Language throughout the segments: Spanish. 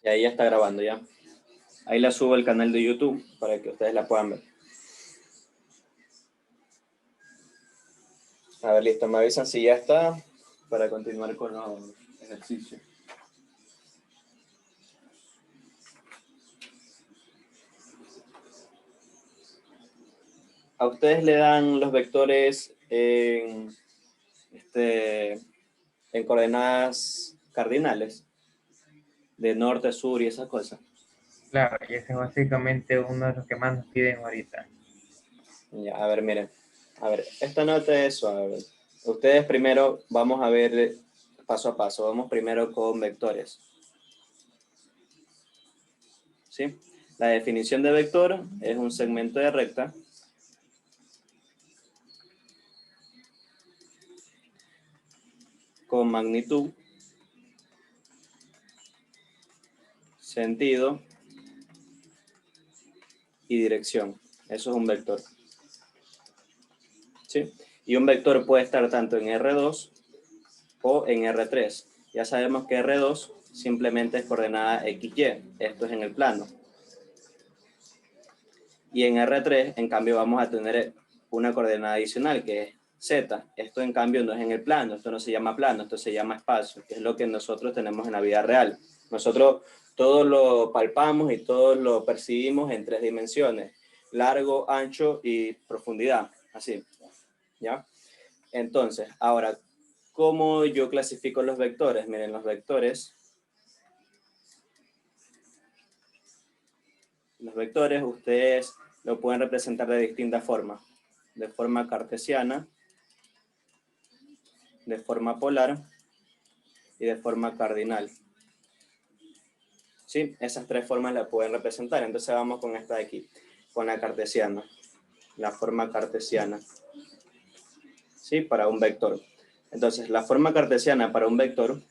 Y ahí ya está grabando ya. Ahí la subo al canal de YouTube para que ustedes la puedan ver. A ver, listo, me avisan si ya está para continuar con los ejercicios. A ustedes le dan los vectores en coordenadas cardinales, de norte a sur y esas cosas. Claro, y ese es básicamente uno de los que más nos piden ahorita. Ya, a ver, miren. A ver, esta nota es suave. Ustedes primero, vamos a ver paso a paso. Vamos primero con vectores. ¿Sí? La definición de vector es un segmento de recta con magnitud, sentido y dirección. Eso es un vector. ¿Sí? Y un vector puede estar tanto en R2 o en R3. Ya sabemos que R2 simplemente es coordenada XY. Esto es en el plano. Y en R3, en cambio, vamos a tener una coordenada adicional que es Z. Esto, en cambio, no es en el plano. Esto no se llama plano, esto se llama espacio, que es lo que nosotros tenemos en la vida real. Nosotros todo lo palpamos y todo lo percibimos en 3 dimensiones. Largo, ancho y profundidad. Así. ¿Ya? Entonces, ahora, ¿cómo yo clasifico los vectores? Miren, los vectores ustedes lo pueden representar de distintas formas. De forma cartesiana, de forma polar y de forma cardinal. ¿Sí? Esas 3 formas las pueden representar. Entonces vamos con esta de aquí, con la cartesiana. La forma cartesiana. ¿Sí? Para un vector. Entonces, la forma cartesiana para un vector,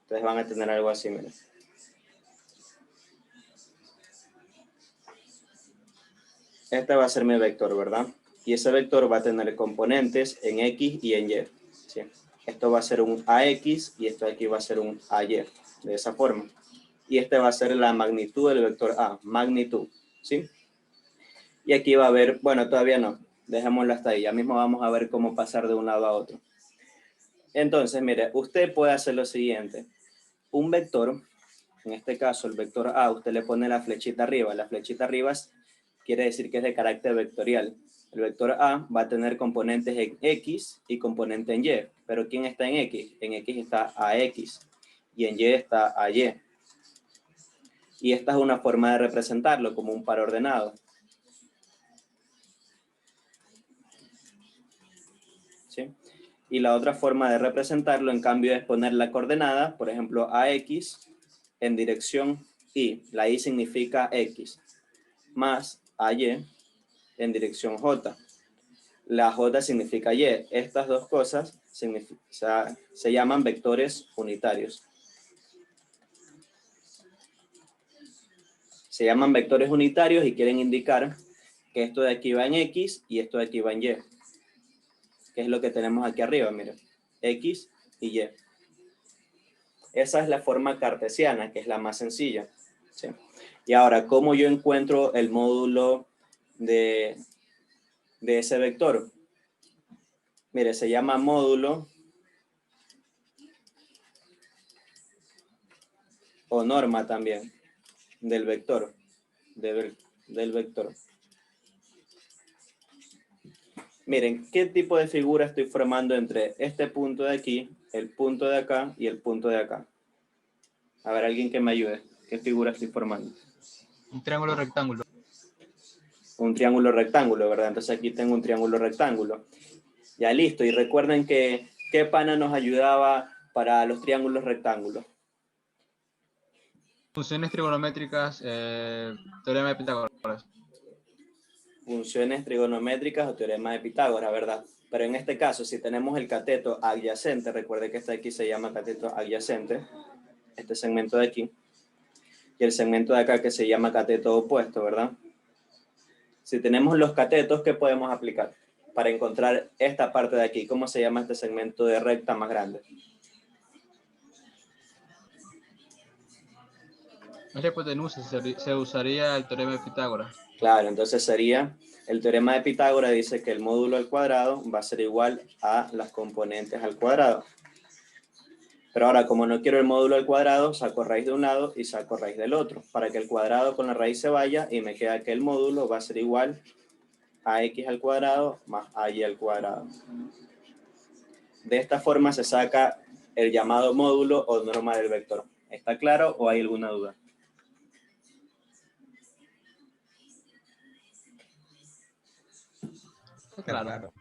ustedes van a tener algo así, miren. Este va a ser mi vector, ¿verdad? Y ese vector va a tener componentes en X y en Y. ¿Sí? Esto va a ser un AX y esto de aquí va a ser un AY, de esa forma. Y este va a ser la magnitud del vector A, magnitud, ¿sí? Y aquí va a haber, bueno, todavía no, dejémoslo hasta ahí, ya mismo vamos a ver cómo pasar de un lado a otro. Entonces, mire, usted puede hacer lo siguiente. Un vector, en este caso el vector A, usted le pone la flechita arriba. La flechita arriba quiere decir que es de carácter vectorial. El vector A va a tener componentes en X y componente en Y. Pero ¿quién está en X? En X está AX y en Y está AY. Y esta es una forma de representarlo como un par ordenado. ¿Sí? Y la otra forma de representarlo, en cambio, es poner la coordenada, por ejemplo, AX en dirección Y. La Y significa X, más AY en dirección J. La J significa Y. Estas dos cosas se llaman vectores unitarios. Se llaman vectores unitarios y quieren indicar que esto de aquí va en X y esto de aquí va en Y. Que es lo que tenemos aquí arriba, miren. X y Y. Esa es la forma cartesiana, que es la más sencilla. ¿Sí? Y ahora, ¿cómo yo encuentro el módulo de ese vector? Mire, se llama módulo o norma también del vector. Del vector. Miren, ¿qué tipo de figura estoy formando entre este punto de aquí, el punto de acá y el punto de acá? A ver, alguien que me ayude. ¿Qué figura estoy formando? Un triángulo rectángulo. Un triángulo rectángulo, ¿verdad? Entonces aquí tengo un triángulo rectángulo. Ya listo. Y recuerden que ¿qué pana nos ayudaba para los triángulos rectángulos? Funciones trigonométricas, teorema de Pitágoras. Funciones trigonométricas o teorema de Pitágoras, ¿verdad? Pero en este caso, si tenemos el cateto adyacente, recuerde que este aquí se llama cateto adyacente, este segmento de aquí, y el segmento de acá que se llama cateto opuesto, ¿verdad? Si tenemos los catetos, ¿qué podemos aplicar para encontrar esta parte de aquí? ¿Cómo se llama este segmento de recta más grande? En esa hipotenusa se usaría el teorema de Pitágoras. Claro, entonces sería, el teorema de Pitágoras dice que el módulo al cuadrado va a ser igual a las componentes al cuadrado. Pero ahora, como no quiero el módulo al cuadrado, saco raíz de un lado y saco raíz del otro, para que el cuadrado con la raíz se vaya y me queda que el módulo va a ser igual a x al cuadrado más ay al cuadrado. De esta forma se saca el llamado módulo o norma del vector. ¿Está claro o hay alguna duda? Claro.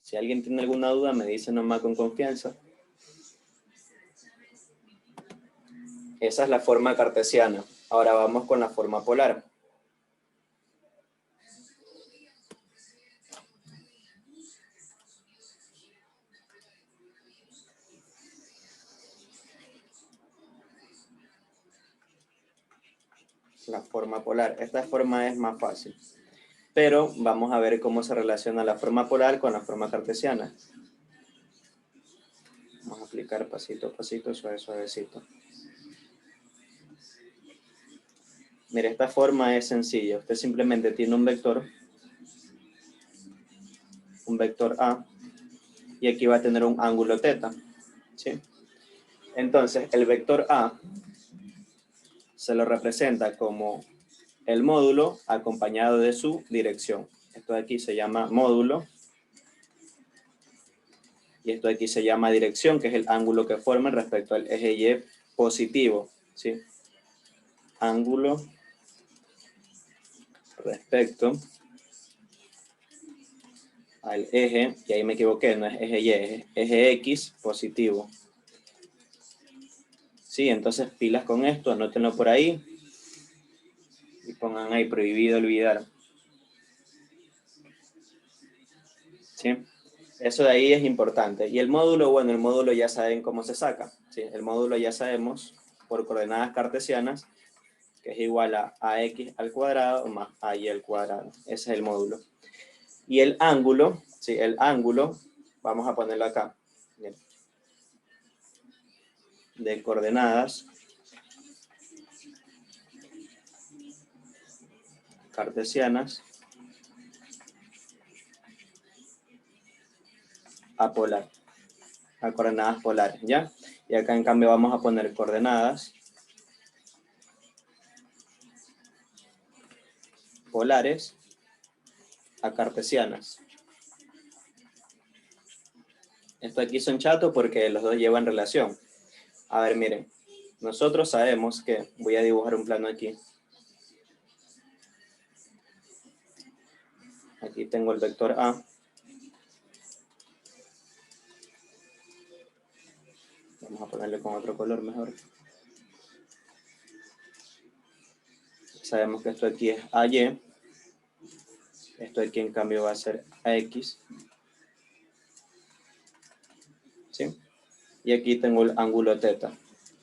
Si alguien tiene alguna duda, me dice nomás con confianza. Esa es la forma cartesiana. Ahora vamos con la forma polar. La forma polar. Esta forma es más fácil. Pero vamos a ver cómo se relaciona la forma polar con la forma cartesiana. Vamos a aplicar pasito a pasito, suave, suavecito. Mire, esta forma es sencilla. Usted simplemente tiene un vector A, y aquí va a tener un ángulo θ, ¿sí? Entonces, el vector A se lo representa como el módulo acompañado de su dirección. Esto de aquí se llama módulo, y esto de aquí se llama dirección, que es el ángulo que forman respecto al eje Y positivo, ¿sí? Ángulo respecto al eje, y ahí me equivoqué, no es eje Y, es eje X positivo. Sí, entonces pilas con esto, anótenlo por ahí y pongan ahí prohibido olvidar. ¿Sí? Eso de ahí es importante. Y el módulo, bueno, el módulo ya saben cómo se saca. ¿Sí? El módulo ya sabemos por coordenadas cartesianas que es igual a ax al cuadrado más ay al cuadrado. Ese es el módulo. Y el ángulo, ¿sí? El ángulo, vamos a ponerlo acá. Bien. De coordenadas cartesianas a polar, a coordenadas polares, ¿ya? Y acá en cambio vamos a poner coordenadas polares a cartesianas. Esto aquí son chatos porque los dos llevan relación. A ver, miren, nosotros sabemos que, voy a dibujar un plano aquí. Aquí tengo el vector A. Vamos a ponerle con otro color mejor. Sabemos que esto aquí es AY. Esto aquí en cambio va a ser AX. ¿Sí? Y aquí tengo el ángulo θ.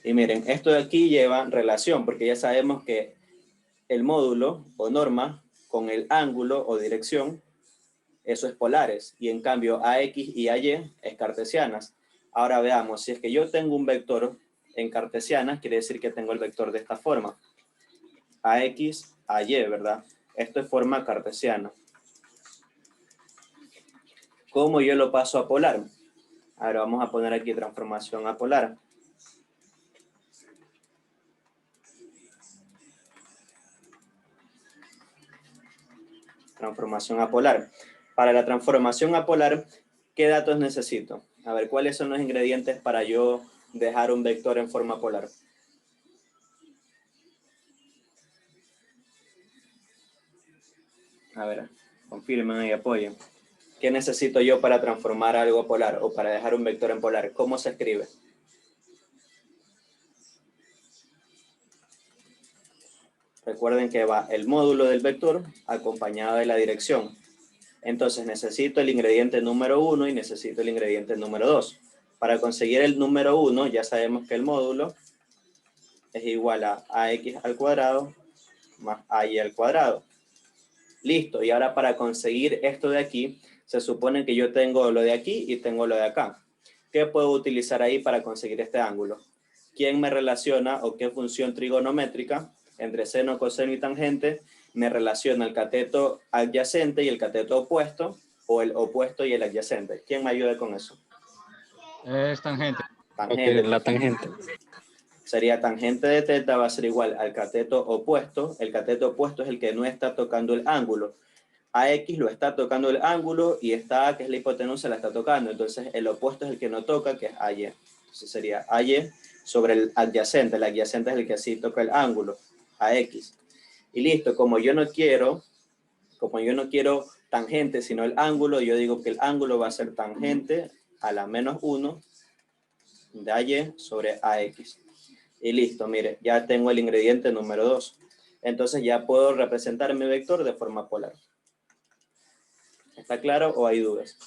Y miren, esto de aquí lleva relación, porque ya sabemos que el módulo o norma con el ángulo o dirección, eso es polares. Y en cambio AX y AY es cartesianas. Ahora veamos, si es que yo tengo un vector en cartesianas, quiere decir que tengo el vector de esta forma. AX, AY, ¿verdad? Esto es forma cartesiana. ¿Cómo yo lo paso a polar? Ahora vamos a poner aquí transformación a polar. Transformación a polar. Para la transformación a polar, ¿qué datos necesito? A ver, ¿cuáles son los ingredientes para yo dejar un vector en forma polar? A ver, confirmen y apoyen. ¿Qué necesito yo para transformar algo a polar o para dejar un vector en polar? ¿Cómo se escribe? Recuerden que va el módulo del vector acompañado de la dirección. Entonces necesito el ingrediente número 1 y necesito el ingrediente número 2. Para conseguir el número 1 ya sabemos que el módulo es igual a ax al cuadrado más ay al cuadrado. Listo, y ahora para conseguir esto de aquí, se supone que yo tengo lo de aquí y tengo lo de acá. ¿Qué puedo utilizar ahí para conseguir este ángulo? ¿quién me relaciona o qué función trigonométrica entre seno, coseno y tangente me relaciona el cateto adyacente y el cateto opuesto, o el opuesto y el adyacente? ¿Quién me ayuda con eso? Es tangente. Tangente. Ok, la tangente. Sería tangente de teta va a ser igual al cateto opuesto. El cateto opuesto es el que no está tocando el ángulo. AX lo está tocando el ángulo y esta A, que es la hipotenusa, la está tocando. Entonces el opuesto es el que no toca, que es AY. Entonces sería AY sobre el adyacente. El adyacente es el que sí toca el ángulo, AX. Y listo, como yo no quiero tangente, sino el ángulo, yo digo que el ángulo va a ser tangente a la menos 1 de AY sobre AX. Y listo, mire, ya tengo el ingrediente número 2. Entonces ya puedo representar mi vector de forma polar. ¿Está claro o hay dudas?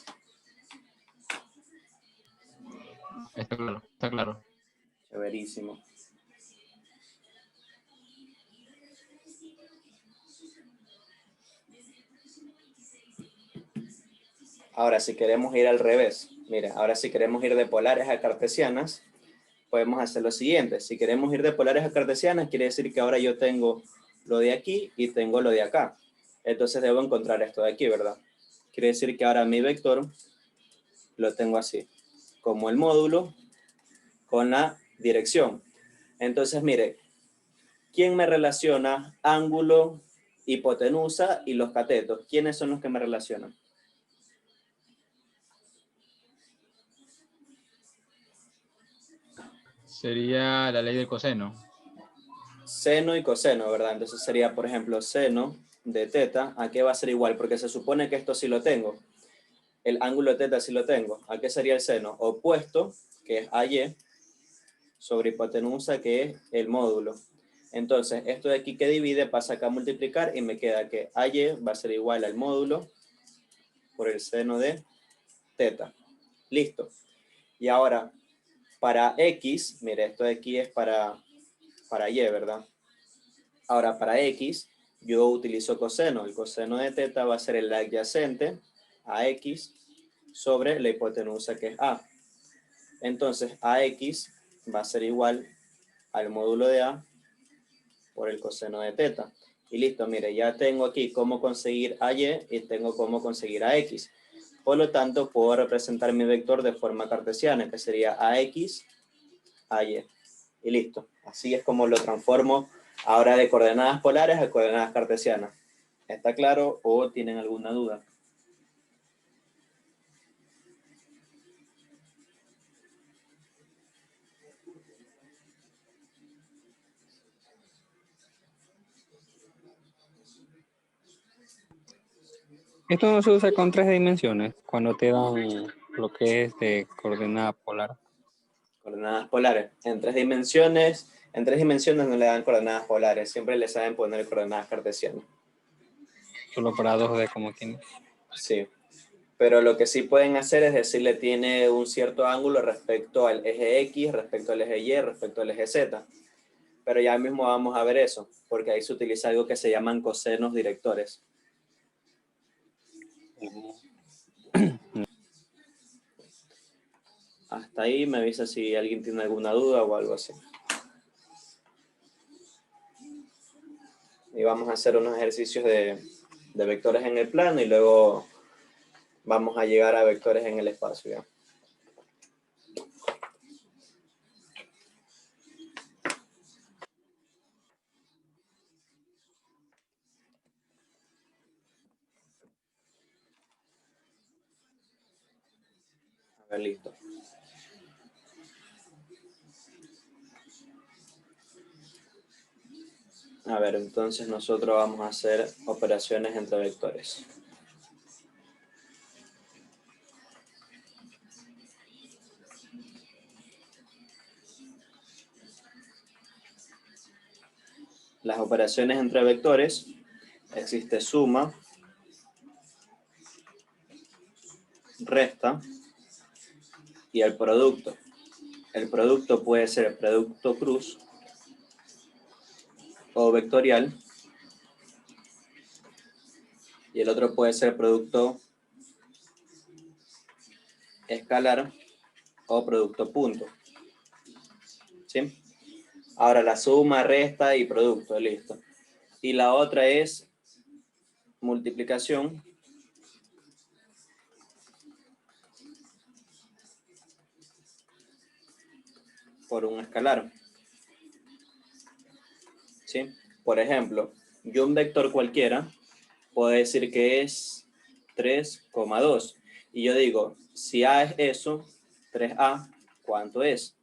Está claro, está claro. Chéverísimo. Ahora, si queremos ir al revés, mira, ahora si queremos ir de polares a cartesianas, podemos hacer lo siguiente. Si queremos ir de polares a cartesianas, quiere decir que ahora yo tengo lo de aquí y tengo lo de acá. Entonces debo encontrar esto de aquí, ¿verdad? Quiere decir que ahora mi vector lo tengo así, como el módulo con la dirección. Entonces, mire, ¿quién me relaciona ángulo, hipotenusa y los catetos? ¿Quiénes son los que me relacionan? Sería la ley del coseno. Seno y coseno, ¿verdad? Entonces sería, por ejemplo, seno de teta. ¿A qué va a ser igual? Porque se supone que esto sí lo tengo. El ángulo de teta sí lo tengo. ¿A qué sería el seno? Opuesto, que es AY, sobre hipotenusa, que es el módulo. Entonces, esto de aquí que divide pasa acá a multiplicar y me queda que AY va a ser igual al módulo por el seno de teta. Listo. Y ahora, para X, mire, esto de aquí es para Y, ¿verdad? Ahora, para X, yo utilizo coseno. El coseno de teta va a ser el adyacente a X sobre la hipotenusa, que es A. Entonces, AX va a ser igual al módulo de A por el coseno de teta. Y listo, mire, ya tengo aquí cómo conseguir AY y tengo cómo conseguir AX. Por lo tanto, puedo representar mi vector de forma cartesiana, que sería AX, AY. Y listo. Así es como lo transformo ahora de coordenadas polares a coordenadas cartesianas. ¿Está claro o tienen alguna duda? Esto no se usa con 3 dimensiones cuando te dan lo que es de coordenada polar. Coordenadas polares. En tres dimensiones no le dan coordenadas polares. Siempre le saben poner coordenadas cartesianas. Solo para 2D como quien. Sí. Pero lo que sí pueden hacer es decirle tiene un cierto ángulo respecto al eje X, respecto al eje Y, respecto al eje Z. Pero ya mismo vamos a ver eso, porque ahí se utiliza algo que se llaman cosenos directores. Hasta ahí me avisa si alguien tiene alguna duda o algo así. Y vamos a hacer unos ejercicios de vectores en el plano y luego vamos a llegar a vectores en el espacio, ¿ya? A ver, listo. A ver, entonces nosotros vamos a hacer operaciones entre vectores. Las operaciones entre vectores, existe suma, resta y el producto. El producto puede ser producto cruz o vectorial y el otro puede ser producto escalar o producto punto. ¿Sí? Ahora la suma, resta y producto, listo. Y la otra es multiplicación por un escalar. ¿Sí? Por ejemplo, yo un vector cualquiera puedo decir que es 3,2. Y yo digo, si A es eso, 3A, ¿cuánto es?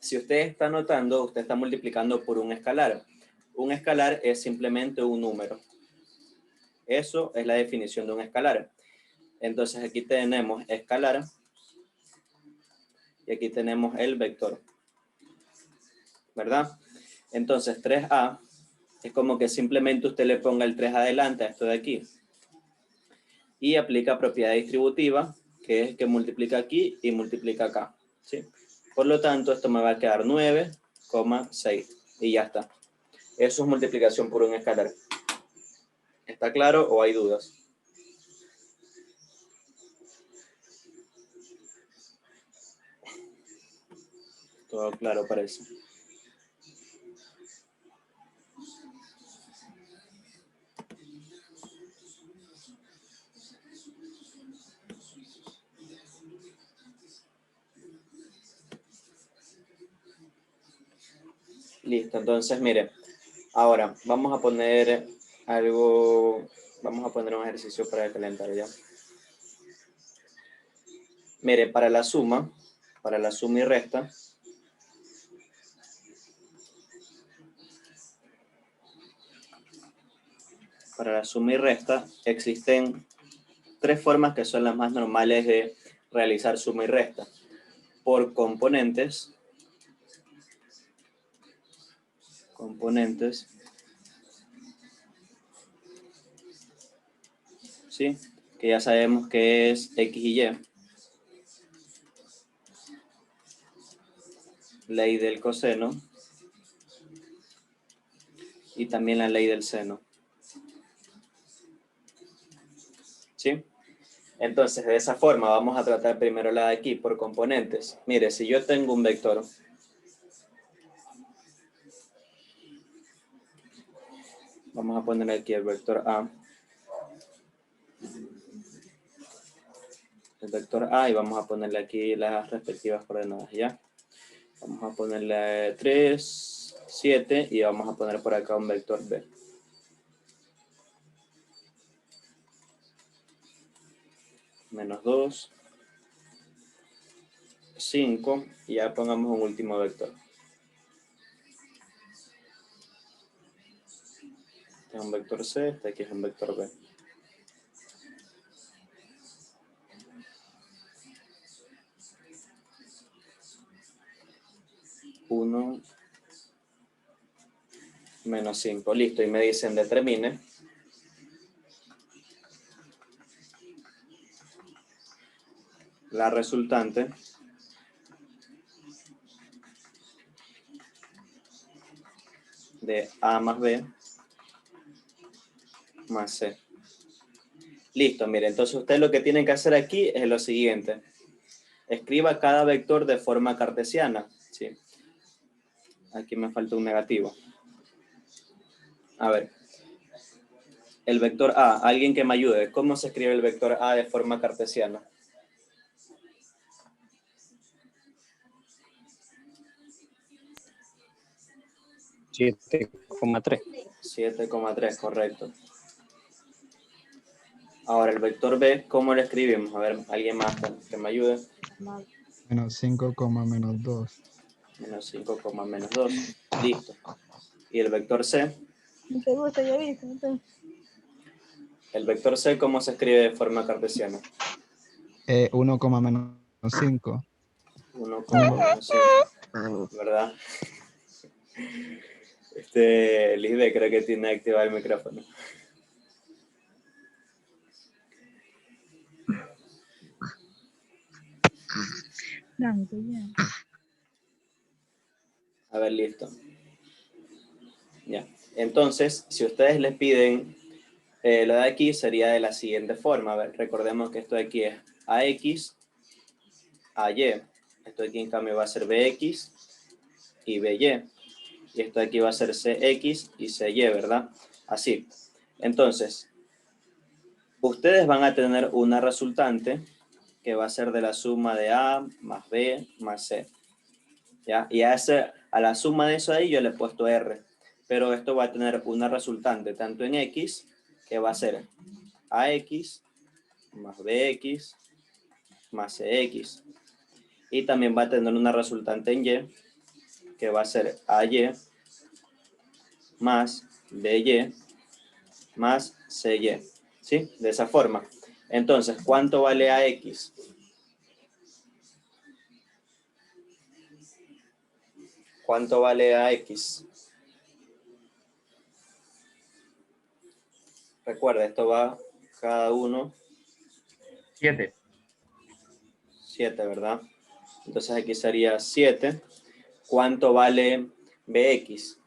Si usted está notando, usted está multiplicando por un escalar. Un escalar es simplemente un número. Eso es la definición de un escalar. Entonces aquí tenemos escalar y aquí tenemos el vector, ¿verdad? Entonces 3A es como que simplemente usted le ponga el 3 adelante a esto de aquí. Y aplica propiedad distributiva, que es que multiplica aquí y multiplica acá, ¿sí? Por lo tanto, esto me va a quedar 9,6 y ya está. Eso es multiplicación por un escalar. ¿Está claro o hay dudas? Todo claro parece. Listo, entonces mire, ahora vamos a poner algo, vamos a poner un ejercicio para calentar ya. Mire, para la suma y resta, existen tres formas que son las más normales de realizar suma y resta. Por componentes, ¿sí? Que ya sabemos que es X y Y. Ley del coseno y también la ley del seno. ¿Sí? Entonces, de esa forma vamos a tratar primero la de aquí por componentes. Mire, si yo tengo un vector, vamos a poner aquí el vector A. El vector A y vamos a ponerle aquí las respectivas coordenadas, ¿ya? Vamos a ponerle 3, 7 y vamos a poner por acá un vector B. Menos 2, 5 y ya pongamos un último vector. Este es un vector C, este aquí es un vector B. Uno menos 5, listo, y me dicen determine la resultante de A más B más C. Listo, mire, entonces usted lo que tiene que hacer aquí es lo siguiente. Escriba cada vector de forma cartesiana, ¿sí? Aquí me falta un negativo. A ver. El vector A, alguien que me ayude. ¿Cómo se escribe el vector A de forma cartesiana? $7,3. 7,3, correcto. Ahora el vector B, ¿cómo lo escribimos? A ver, alguien más que me ayude. Menos 5, menos 2. Menos 5, menos 2. Listo. ¿Y el vector C? El vector C, ¿cómo se escribe de forma cartesiana? 1, menos 5. 1, menos 5. ¿Verdad? Lisbeth creo que tiene activado el micrófono. A ver, listo. Ya. Entonces, si ustedes les piden lo de aquí, sería de la siguiente forma. A ver, recordemos que esto de aquí es AX, AY. Esto de aquí en cambio va a ser BX y BY. Y esto de aquí va a ser CX y CY, ¿verdad? Así. Entonces, ustedes van a tener una resultante que va a ser de la suma de A más B más C. ¿Ya? Y a la suma de eso ahí yo le he puesto R. Pero esto va a tener una resultante tanto en X, que va a ser AX más BX más CX. Y también va a tener una resultante en Y, que va a ser AY más BY más CY. ¿Sí? De esa forma. Entonces, ¿cuánto vale AX? ¿Cuánto vale AX? Recuerda, esto va cada uno 7. 7, ¿verdad? Entonces aquí sería 7. ¿Cuánto vale BX?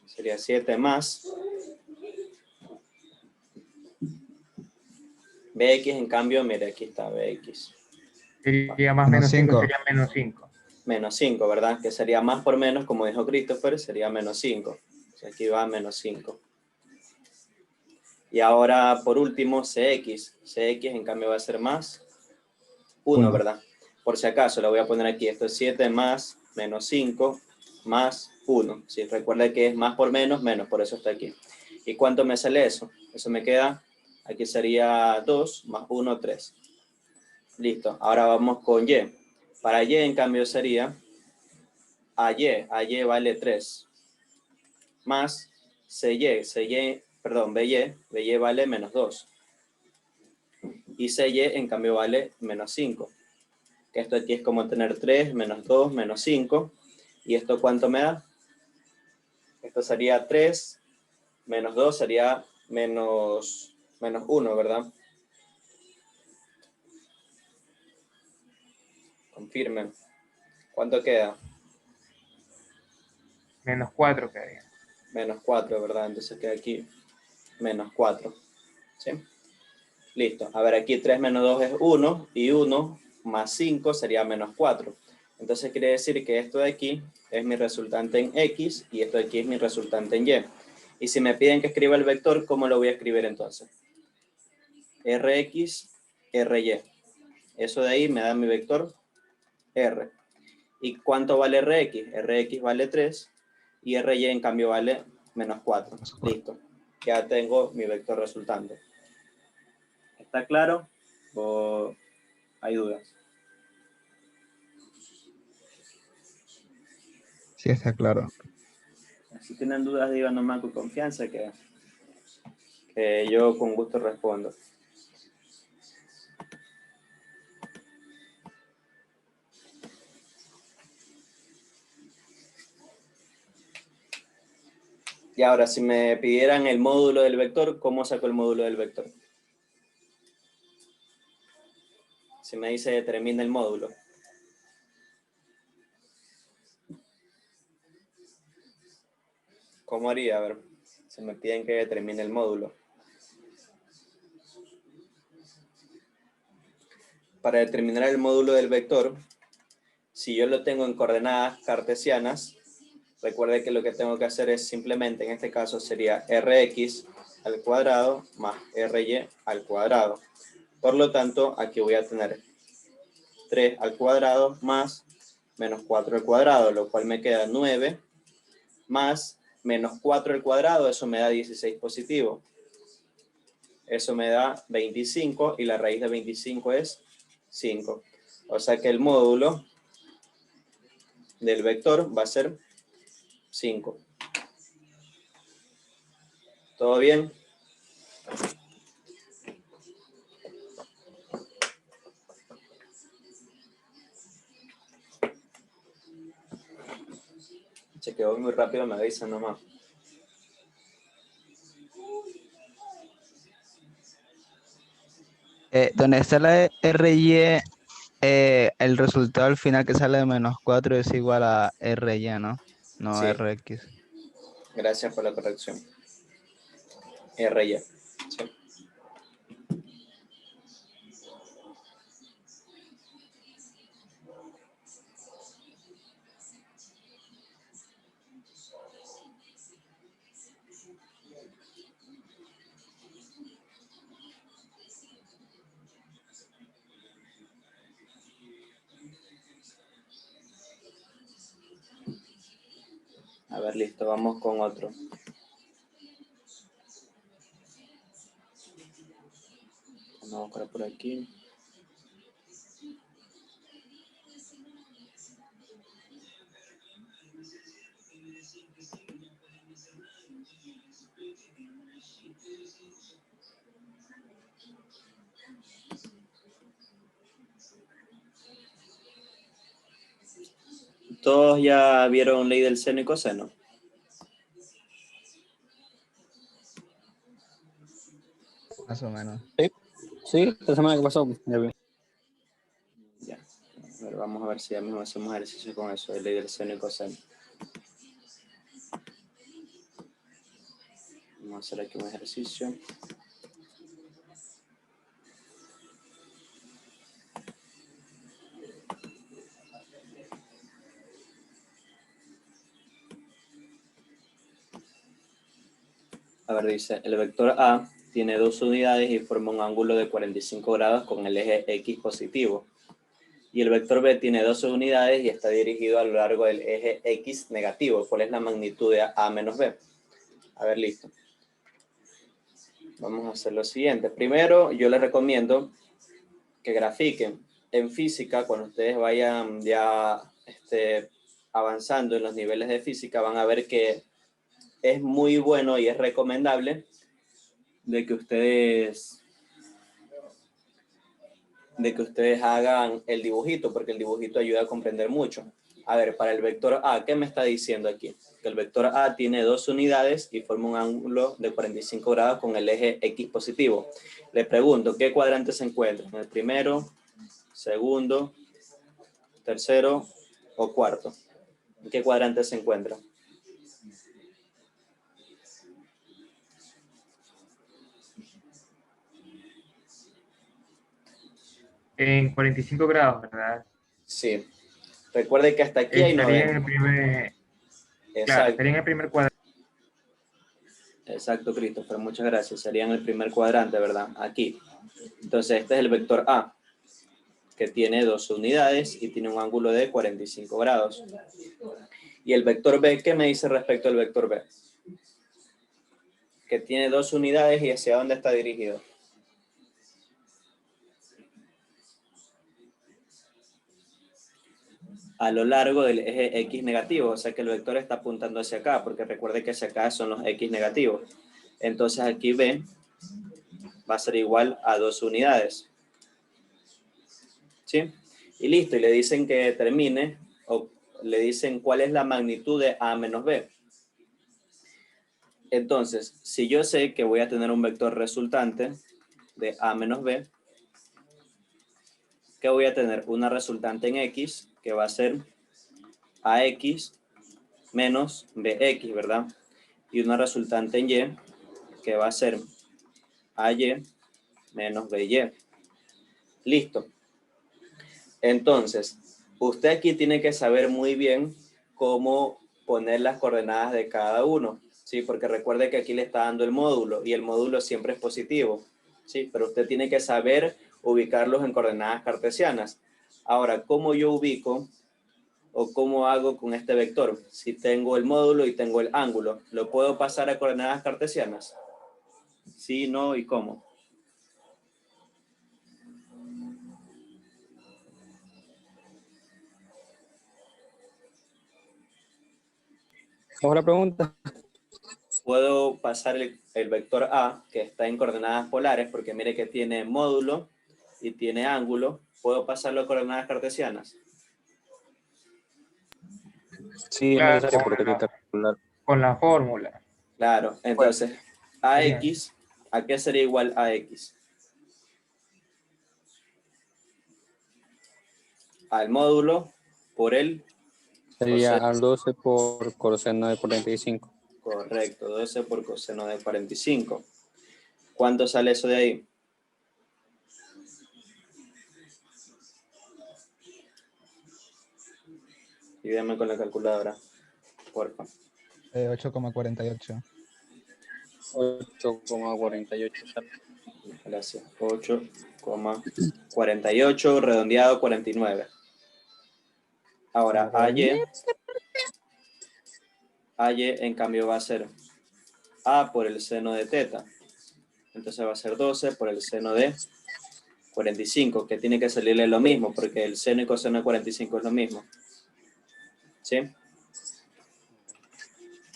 Sería 7 más. BX, en cambio, mire, aquí está BX. Sería más Menos menos 5, 5. sería menos 5. Menos 5, ¿verdad? Que sería más por menos, como dijo Christopher, sería menos 5. O sea, aquí va menos 5. Y ahora, por último, CX. CX, en cambio, va a ser más 1, 1. ¿verdad? Por si acaso, lo voy a poner aquí. Esto es 7 más menos 5 más 1. Si recuerda que es más por menos, menos, por eso está aquí. ¿Y cuánto me sale eso? Eso me queda, aquí sería 2 más 1, 3. Listo. Ahora vamos con Y. Para Y, en cambio, sería AY vale 3. Más BY vale menos 2. Y CY, en cambio, vale menos 5. Que esto aquí es como tener 3, menos 2, menos 5. ¿Y esto cuánto me da? Esto sería 3, menos 2 sería menos 1, ¿verdad? Confirmen. ¿Cuánto queda? Menos 4 quedaría. Menos 4, ¿verdad? Entonces queda aquí menos 4. ¿Sí? Listo. A ver, aquí 3 menos 2 es 1, y 1 más 5 sería menos 4. Entonces quiere decir que esto de aquí es mi resultante en X, y esto de aquí es mi resultante en Y. Y si me piden que escriba el vector, ¿cómo lo voy a escribir entonces? Rx, Ry. Eso de ahí me da mi vector R. ¿Y cuánto vale Rx? Rx vale 3, y Ry en cambio vale menos 4. Listo. Ya tengo mi vector resultante. ¿Está claro? ¿O hay dudas? Sí, está claro. Si tienen dudas, digan nomás con confianza que yo con gusto respondo. Y ahora, si me pidieran el módulo del vector, ¿cómo saco el módulo del vector? Si me dice determina el módulo. ¿Cómo haría? A ver, si me piden que determine el módulo. Para determinar el módulo del vector, si yo lo tengo en coordenadas cartesianas, recuerde que lo que tengo que hacer es simplemente, en este caso sería Rx al cuadrado más Ry al cuadrado. Por lo tanto, aquí voy a tener 3 al cuadrado más menos 4 al cuadrado, lo cual me queda 9 más menos 4 al cuadrado, eso me da 16 positivo. Eso me da 25, y la raíz de 25 es 5. O sea que el módulo del vector va a ser 5. ¿Todo bien? Se quedó muy rápido, me avisan nomás. Donde está la RY, el resultado al final que sale de menos 4 es igual a RY, ¿no? No Sí, RX. gracias por la corrección. Ry. Sí. A ver, listo, vamos con otro. Vamos a buscar por aquí. ¿Todos ya vieron ley del seno y coseno? Más o menos. Sí, esta semana que pasó, ya vi. Ya. A ver, vamos a ver si ya mismo hacemos ejercicio con eso, de ley del seno y coseno. Vamos a hacer aquí un ejercicio. A ver, dice, el vector A tiene 2 unidades y forma un ángulo de 45 grados con el eje X positivo. Y el vector B tiene 12 unidades y está dirigido a lo largo del eje X negativo. ¿Cuál es la magnitud de A menos B? A ver, listo. Vamos a hacer lo siguiente. Primero, yo les recomiendo que grafiquen. En física, cuando ustedes vayan ya avanzando en los niveles de física, van a ver que es muy bueno y es recomendable de que ustedes hagan el dibujito, porque el dibujito ayuda a comprender mucho. A ver, para el vector A, ¿qué me está diciendo aquí? Que el vector A tiene 2 unidades y forma un ángulo de 45 grados con el eje X positivo. Le pregunto, ¿qué cuadrante se encuentra? ¿En el primero, segundo, tercero o cuarto? ¿En qué cuadrante se encuentra? En 45 grados, ¿verdad? Sí. Recuerde que hasta aquí hay Estaría en 90. el primer, claro, Exacto. estaría en el primer cuadrante. Exacto, Christopher, muchas gracias. Sería en el primer cuadrante, ¿verdad? Aquí. Entonces, este es el vector A, que tiene 2 unidades y tiene un ángulo de 45 grados. Y el vector B, ¿qué me dice respecto al vector B? Que tiene 2 unidades y hacia dónde está dirigido. A lo largo del eje X negativo, o sea que el vector está apuntando hacia acá, porque recuerde que hacia acá son los X negativos. Entonces aquí B va a ser igual a 2 unidades. ¿Sí? Y listo, y le dicen que determine, o le dicen cuál es la magnitud de A menos B. Entonces, si yo sé que voy a tener un vector resultante de A menos B, ¿qué voy a tener? Una resultante en X, que va a ser AX menos BX, ¿verdad? Y una resultante en Y, que va a ser AY menos BY. Listo. Entonces, usted aquí tiene que saber muy bien cómo poner las coordenadas de cada uno, ¿sí? Porque recuerde que aquí le está dando el módulo y el módulo siempre es positivo, ¿sí? Pero usted tiene que saber ubicarlos en coordenadas cartesianas. Ahora, ¿cómo yo ubico o cómo hago con este vector? Si tengo el módulo y tengo el ángulo, ¿lo puedo pasar a coordenadas cartesianas? Sí, no y cómo. Ahora pregunta. Puedo pasar el vector A, que está en coordenadas polares, porque mire que tiene módulo y tiene ángulo. ¿Puedo pasarlo a coordenadas cartesianas? Sí, es Claro, necesario porque hay que calcular. con la fórmula. Claro, entonces AX, ¿a qué sería igual AX? Al módulo por el Sería coseno. al 12 por coseno de 45. Correcto, 12 por coseno de 45. ¿Cuánto sale eso de ahí? Dígame con la calculadora, porfa. 8,48. 8,48 sale. Gracias. 8,48, redondeado 49. Ahora, AY en cambio va a ser A por el seno de teta. Entonces va a ser 12 por el seno de 45, que tiene que salirle lo mismo, porque el seno y coseno de 45 es lo mismo. ¿Sí?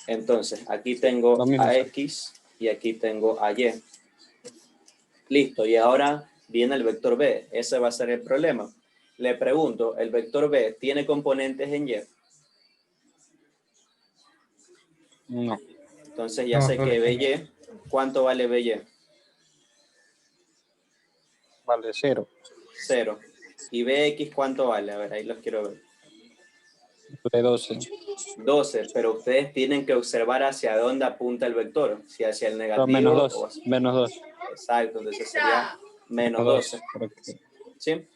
Entonces, aquí tengo Lo mismo, AX y aquí tengo AY. Listo, y ahora viene el vector B. Ese va a ser el problema. Le pregunto, ¿el vector B tiene componentes en Y? No, Entonces ya No, sé solo que es en BY, ¿cuánto vale BY? vale 0. 0. ¿Y BX cuánto vale? A ver, ahí los quiero ver. De 12. 12, pero ustedes tienen que observar hacia dónde apunta el vector, si hacia el Pero negativo menos o 2. hacia... Menos 2. Exacto, entonces sería menos 2. 12. Porque ¿Sí? el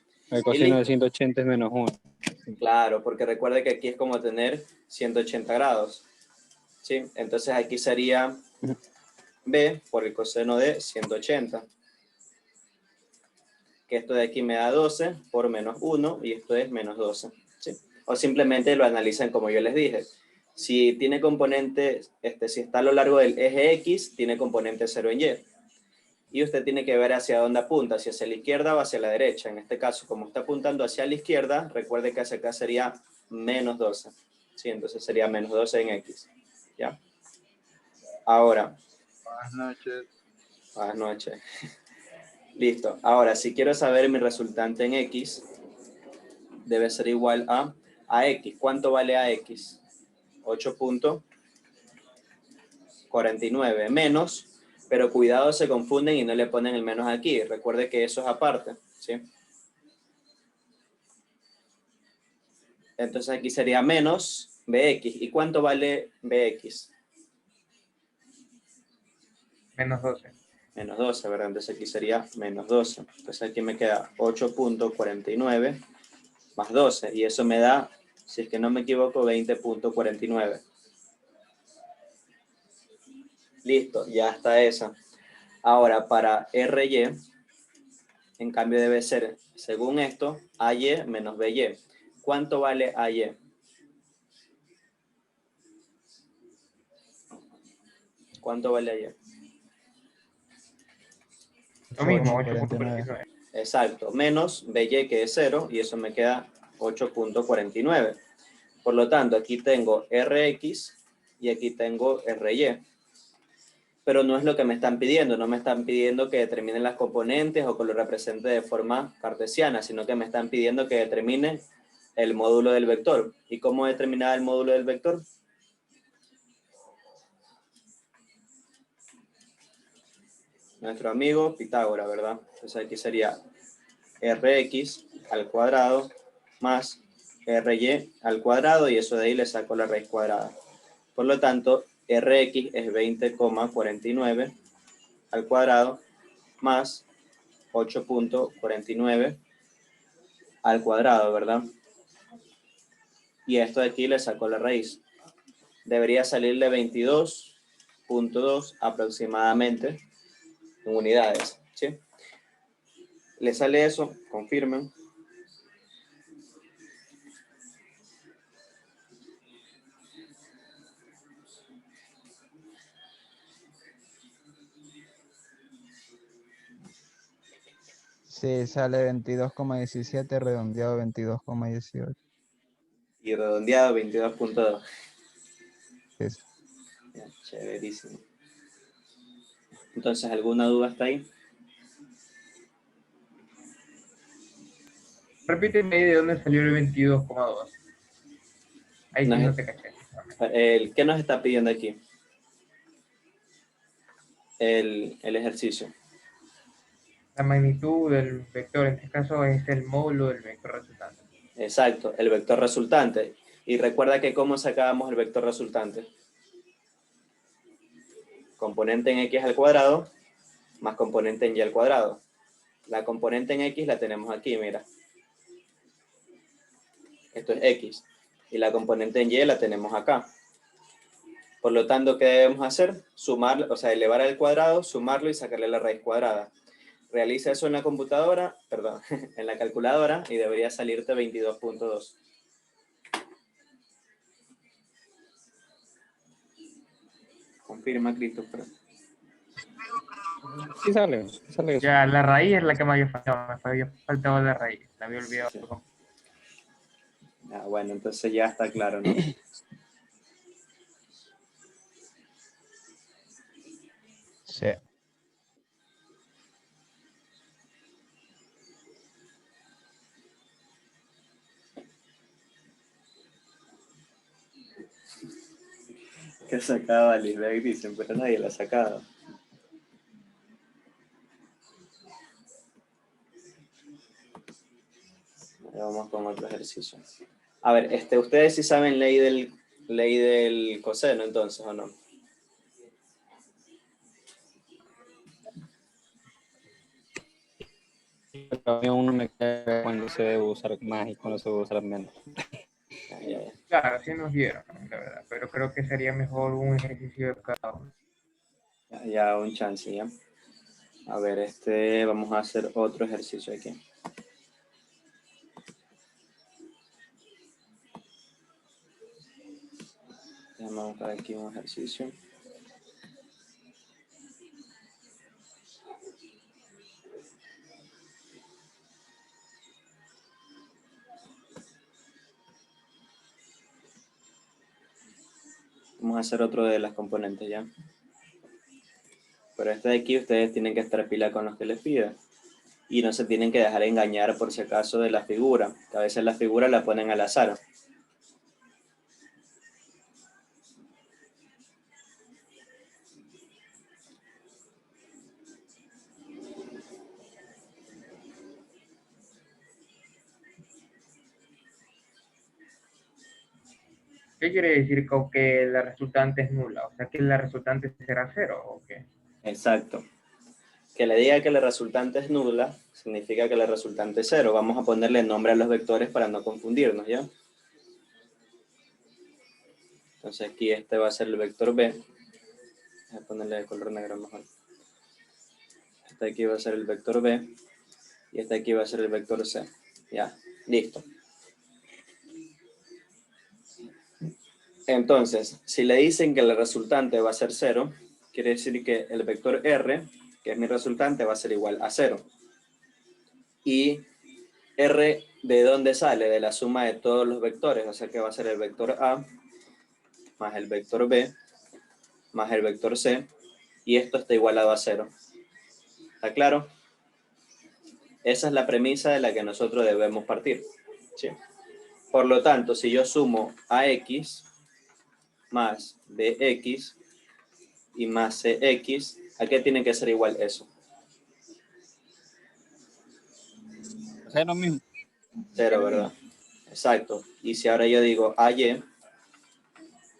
Y coseno de listo. 180 es menos 1. Claro, porque recuerde que aquí es como tener 180 grados. ¿Sí? Entonces aquí sería B por el coseno de 180. Que esto de aquí me da 12 por menos 1 y esto es menos 12. ¿Sí? O simplemente lo analizan como yo les dije. Si tiene componente, si está a lo largo del eje X, tiene componente 0 en Y. Y usted tiene que ver hacia dónde apunta, si hacia la izquierda o hacia la derecha. En este caso, como está apuntando hacia la izquierda, recuerde que hacia acá sería menos 12. ¿Sí? Entonces sería menos 12 en X. ¿Ya? Ahora. Buenas noches. Buenas noches. Listo. Ahora, si quiero saber mi resultante en X, debe ser igual a X. ¿Cuánto vale AX? 8.49 menos, pero cuidado, se confunden y no le ponen el menos aquí. Recuerde que eso es aparte, ¿sí? Entonces aquí sería menos BX. ¿Y cuánto vale BX? menos 12. Menos 12, ¿verdad? Entonces aquí sería menos 12. Entonces aquí me queda 8.49 más 12. Y eso me da, si es que no me equivoco, 20.49. Listo, ya está esa. Ahora, para RY, en cambio debe ser, según esto, AY menos BY. ¿Cuánto vale AY? ¿Cuánto vale AY? Lo mismo, 8,49. 8.49. Exacto, menos BY que es 0 y eso me queda 8.49. Por lo tanto, aquí tengo RX y aquí tengo RY. Pero no es lo que me están pidiendo, no me están pidiendo que determinen las componentes o que lo represente de forma cartesiana, sino que me están pidiendo que determine el módulo del vector. ¿Y cómo determinar el módulo del vector? Nuestro amigo Pitágoras, ¿verdad? Entonces aquí sería Rx al cuadrado más Ry al cuadrado y eso de ahí le saco la raíz cuadrada. Por lo tanto, Rx es 20,49 al cuadrado más 8.49 al cuadrado, ¿verdad? Y esto de aquí le saco la raíz. Debería salirle 22.2 aproximadamente en unidades, ¿sí? ¿Le sale eso? Confirmen. Sí, sale 22,17, redondeado 22,18. Y redondeado 22.2. Es- Chéverísimo. Entonces, ¿alguna duda hasta ahí? Repíteme ahí de dónde salió el 22,2. Ahí sí Nos- no te caché. ¿Qué nos está pidiendo aquí? El ejercicio. La magnitud del vector, en este caso, es el módulo del vector resultante. Exacto, el vector resultante. Y recuerda que cómo sacábamos el vector resultante. Componente en x al cuadrado más componente en y al cuadrado. La componente en x la tenemos aquí, mira. Esto es x. Y la componente en y la tenemos acá. Por lo tanto, ¿qué debemos hacer? Sumar, o sea, elevar al cuadrado, sumarlo y sacarle la raíz cuadrada. Realiza eso en la computadora, perdón, en la calculadora y debería salirte 22.2. Confirma, Christopher. Sí sale eso. Ya, la raíz es la que me había faltado. Me había faltado la raíz. La había olvidado. Sí. Ah, bueno, entonces ya está claro, ¿no? Sí. Que sacaba Lisbeth, dicen, pero nadie la ha sacado. Ahora vamos con otro ejercicio. A ver, ustedes sí saben ley del coseno, entonces, ¿o no? Pero a mí uno me queda cuando se debe usar más y cuando se debe usar menos. Ya. Claro, sí nos dieron, la verdad. Pero creo que sería mejor un ejercicio de cada uno. Ya, un chance, ¿ya? A ver, vamos a hacer otro ejercicio aquí. Vamos a buscar aquí un ejercicio. Vamos a hacer otro de las componentes, ¿ya? Pero de aquí ustedes tienen que estar pila con los que les pida. Y no se tienen que dejar engañar por si acaso de la figura, que a veces la figura la ponen al azar. ¿Qué quiere decir con que la resultante es nula? O sea, que la resultante será cero, ¿o qué? Exacto. Que le diga que la resultante es nula, significa que la resultante es cero. Vamos a ponerle nombre a los vectores para no confundirnos, ¿ya? Entonces aquí va a ser el vector B. Voy a ponerle de color negro mejor. Aquí va a ser el vector B. Y aquí va a ser el vector C. Ya, listo. Entonces, si le dicen que la resultante va a ser 0, quiere decir que el vector R, que es mi resultante, va a ser igual a 0. Y R, ¿de dónde sale? De la suma de todos los vectores. O sea que va a ser el vector A más el vector B más el vector C. Y esto está igualado a 0. ¿Está claro? Esa es la premisa de la que nosotros debemos partir. ¿Sí? Por lo tanto, si yo sumo AX más BX y más CX, ¿a qué tiene que ser igual eso? O sea, es lo mismo. 0, ¿verdad? Exacto. Y si ahora yo digo AY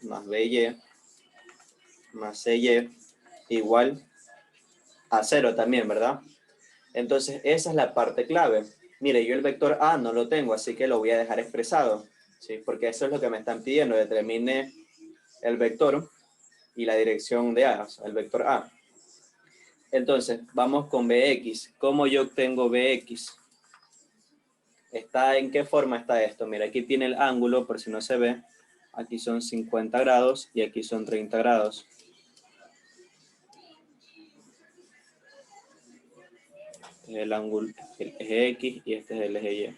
más BY más CY igual a 0 también, ¿verdad? Entonces, esa es la parte clave. Mire, yo el vector A no lo tengo, así que lo voy a dejar expresado, ¿sí? Porque eso es lo que me están pidiendo, determine el vector y la dirección de A, o sea, el vector A. Entonces, vamos con BX. ¿Cómo yo obtengo BX? ¿En qué forma está esto? Mira, aquí tiene el ángulo, por si no se ve. Aquí son 50 grados y aquí son 30 grados. Este es el ángulo, el eje X y este es el eje Y.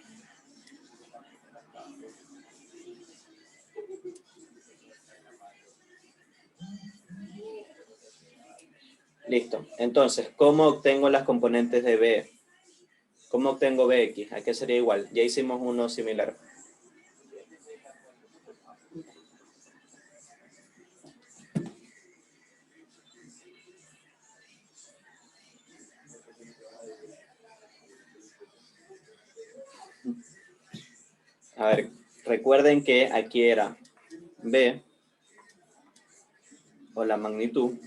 Listo. Entonces, ¿cómo obtengo las componentes de B? ¿Cómo obtengo BX? ¿A qué sería igual? Ya hicimos uno similar. A ver, recuerden que aquí era B, o la magnitud,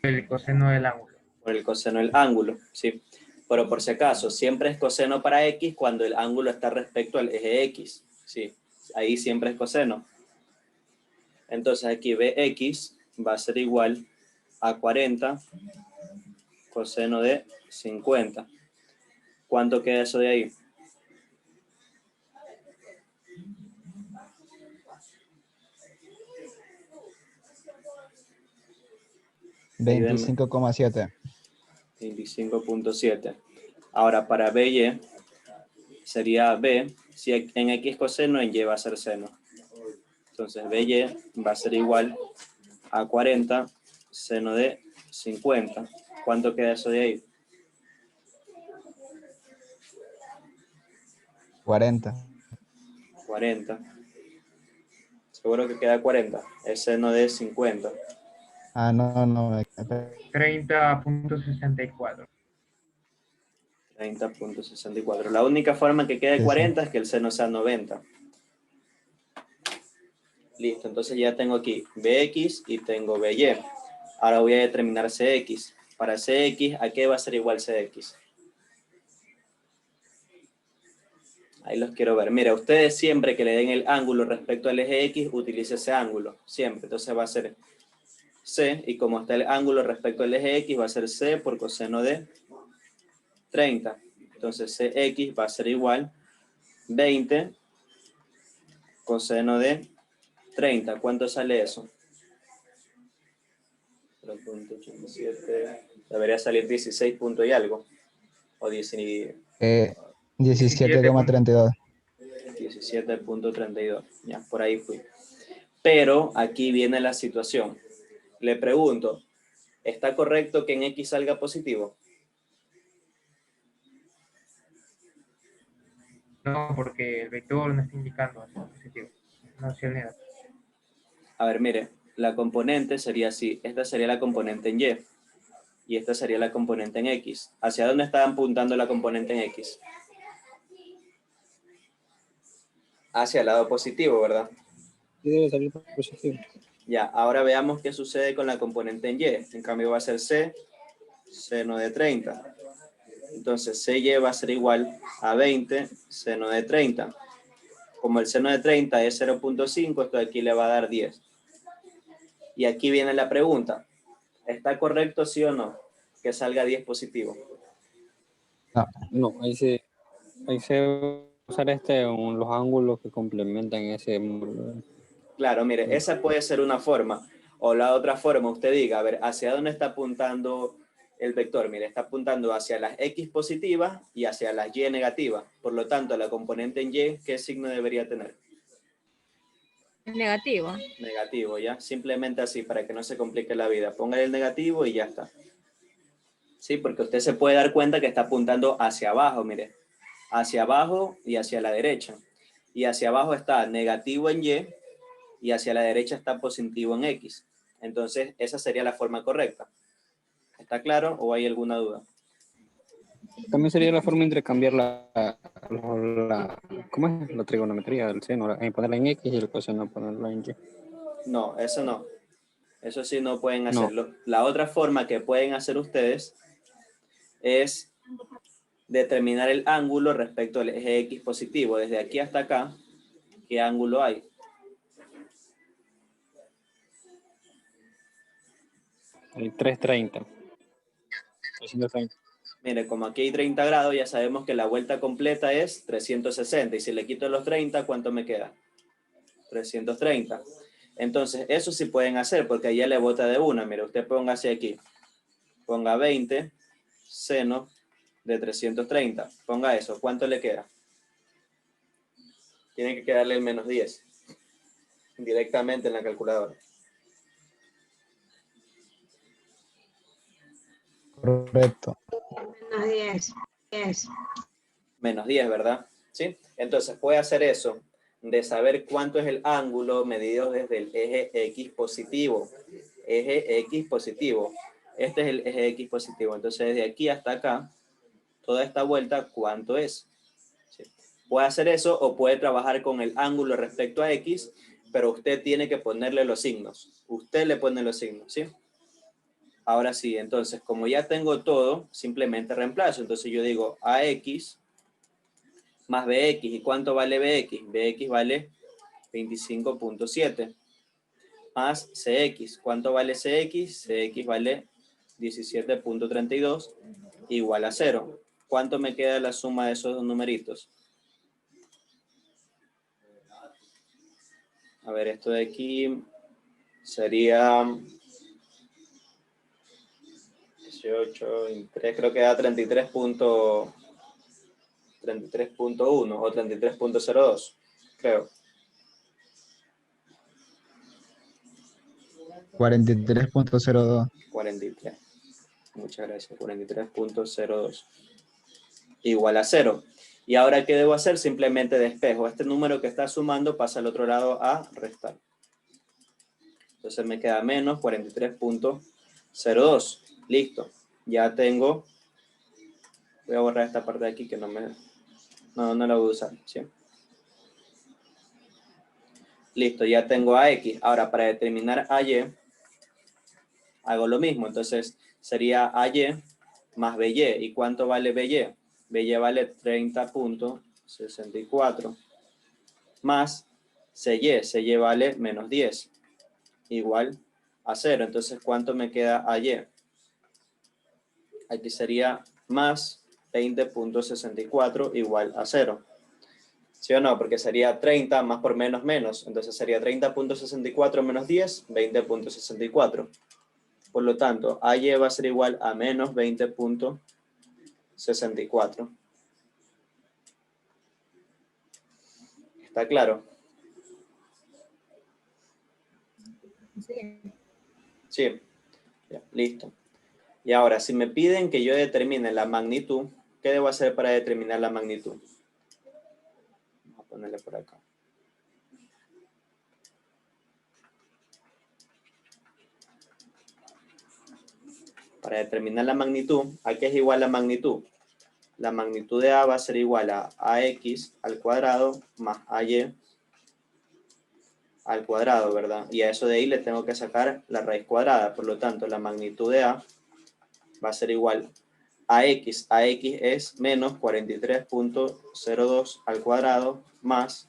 El coseno del ángulo. por el coseno del ángulo, ¿sí? Pero por si acaso, siempre es coseno para X cuando el ángulo está respecto al eje X, ¿sí? Ahí siempre es coseno. Entonces aquí BX va a ser igual a 40 coseno de 50. ¿Cuánto queda eso de ahí? Ayúdenme. 25,7. 25.7. Ahora, para BY sería B, si en X coseno, en Y va a ser seno. Entonces, BY va a ser igual a 40 seno de 50. ¿Cuánto queda eso de ahí? 40. 40. Seguro que queda 40. Es seno de 50. Ah, no, no. 30.64. 30.64. La única forma que quede Sí, sí. 40 es que el seno sea 90. Listo, entonces ya tengo aquí BX y tengo BY. Ahora voy a determinar CX. Para CX, ¿a qué va a ser igual CX? Ahí los quiero ver. Mira, ustedes siempre que le den el ángulo respecto al eje X, utilice ese ángulo. Siempre. Entonces va a ser C, y como está el ángulo respecto al eje X, va a ser C por coseno de 30. Entonces CX va a ser igual 20 coseno de 30. ¿Cuánto sale eso? 0.87. Debería salir 16 punto y algo. O 17. 17,32. 17.32. Ya, por ahí fui. Pero aquí viene la situación. Le pregunto, ¿está correcto que en X salga positivo? No, porque el vector no está indicando hacia el positivo, no hacia el negativo. A ver, mire, la componente sería así. Esta sería la componente en Y. Y esta sería la componente en X. ¿Hacia dónde está apuntando la componente en X? Hacia el lado positivo, ¿verdad? Sí, debe salir positivo. Ya, ahora veamos qué sucede con la componente en Y. En cambio va a ser C, seno de 30. Entonces CY va a ser igual a 20 seno de 30. Como el seno de 30 es 0.5, esto de aquí le va a dar 10. Y aquí viene la pregunta. ¿Está correcto sí o no que salga 10 positivo? No, ahí se va a usar los ángulos que complementan ese módulo. Claro, mire, esa puede ser una forma. O la otra forma, usted diga, a ver, ¿hacia dónde está apuntando el vector? Mire, está apuntando hacia las X positivas y hacia las Y negativas. Por lo tanto, la componente en Y, ¿qué signo debería tener? Negativo. Negativo, ¿ya? Simplemente así, para que no se complique la vida. Ponga el negativo y ya está. Sí, porque usted se puede dar cuenta que está apuntando hacia abajo, mire. Hacia abajo y hacia la derecha. Y hacia abajo está negativo en y hacia la derecha está positivo en X. Entonces, esa sería la forma correcta. ¿Está claro o hay alguna duda? También sería la forma de intercambiar ¿cómo es? La trigonometría del seno, ponerla en X y el coseno ponerla en Y. No, eso no. Eso sí no pueden No, hacerlo. La otra forma que pueden hacer ustedes es determinar el ángulo respecto al eje X positivo. Desde aquí hasta acá, ¿qué ángulo hay? el 330. 330. Mire, como aquí hay 30 grados, ya sabemos que la vuelta completa es 360. Y si le quito los 30, ¿cuánto me queda? 330. Entonces, eso sí pueden hacer, porque ahí ya le bota de una. Mire, usted póngase aquí. Ponga 20 seno de 330. Ponga eso. ¿Cuánto le queda? Tiene que quedarle el menos 10. Directamente en la calculadora. Correcto. Menos 10. 10. Menos 10, ¿verdad? ¿Sí? Entonces puede hacer eso, de saber cuánto es el ángulo medido desde el eje X positivo. Eje X positivo. Este es el eje X positivo. Entonces desde aquí hasta acá, toda esta vuelta, ¿cuánto es? ¿Sí? Puede hacer eso o puede trabajar con el ángulo respecto a X, pero usted tiene que ponerle los signos. Usted le pone los signos, ¿sí? Ahora sí, entonces, como ya tengo todo, simplemente reemplazo. Entonces yo digo AX más BX. ¿Y cuánto vale BX? BX vale 25.7 más CX. ¿Cuánto vale CX? CX vale 17.32 igual a 0. ¿Cuánto me queda la suma de esos dos numeritos? A ver, esto de aquí sería 18 y 3, creo que da 33.1 o 33.02, creo. 43.02. 43. Muchas gracias. 43.02. Igual a 0. Y ahora, ¿qué debo hacer? Simplemente despejo. Este número que está sumando pasa al otro lado a restar. Entonces me queda menos 43.02. Listo. Ya tengo... Voy a borrar esta parte de aquí que no la voy a usar. ¿Sí? Listo, ya tengo a X. Ahora, para determinar a Y, hago lo mismo. Entonces, sería AY más BY. ¿Y cuánto vale BY? BY vale 30.64 más CY. CY vale menos 10. Igual a 0. Entonces, ¿cuánto me queda AY? Aquí sería más 20.64 igual a 0. ¿Sí o no? Porque sería 30 más por menos menos. Entonces sería 30.64 menos 10, 20.64. Por lo tanto, AY va a ser igual a menos 20.64. ¿Está claro? Sí. Ya, listo. Y ahora, si me piden que yo determine la magnitud, ¿qué debo hacer para determinar la magnitud? Vamos a ponerle por acá. Para determinar la magnitud, ¿a qué es igual la magnitud? La magnitud de A va a ser igual a AX al cuadrado más AY al cuadrado, ¿verdad? Y a eso de ahí le tengo que sacar la raíz cuadrada. Por lo tanto, la magnitud de A va a ser igual a X. AX es menos 43.02 al cuadrado más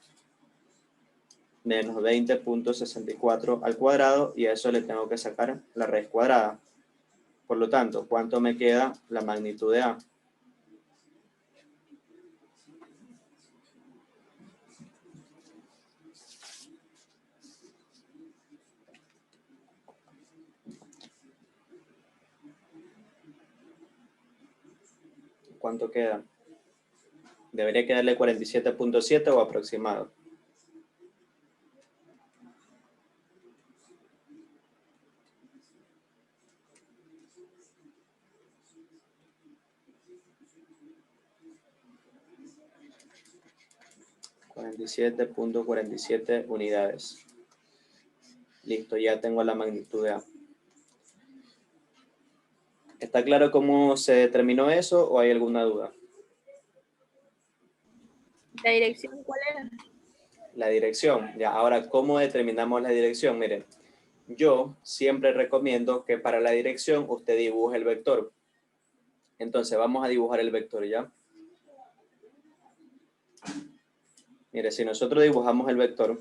menos 20.64 al cuadrado, y a eso le tengo que sacar la raíz cuadrada. Por lo tanto, ¿cuánto me queda la magnitud de A? ¿Cuánto queda? Debería quedarle 47.7 o aproximado. .47 unidades. Listo, ya tengo la magnitud de A. ¿Está claro cómo se determinó eso o hay alguna duda? ¿La dirección cuál era? La dirección. Ya, ahora, ¿cómo determinamos la dirección? Miren, yo siempre recomiendo que para la dirección usted dibuje el vector. Entonces, vamos a dibujar el vector, ¿ya? Mire, si nosotros dibujamos el vector,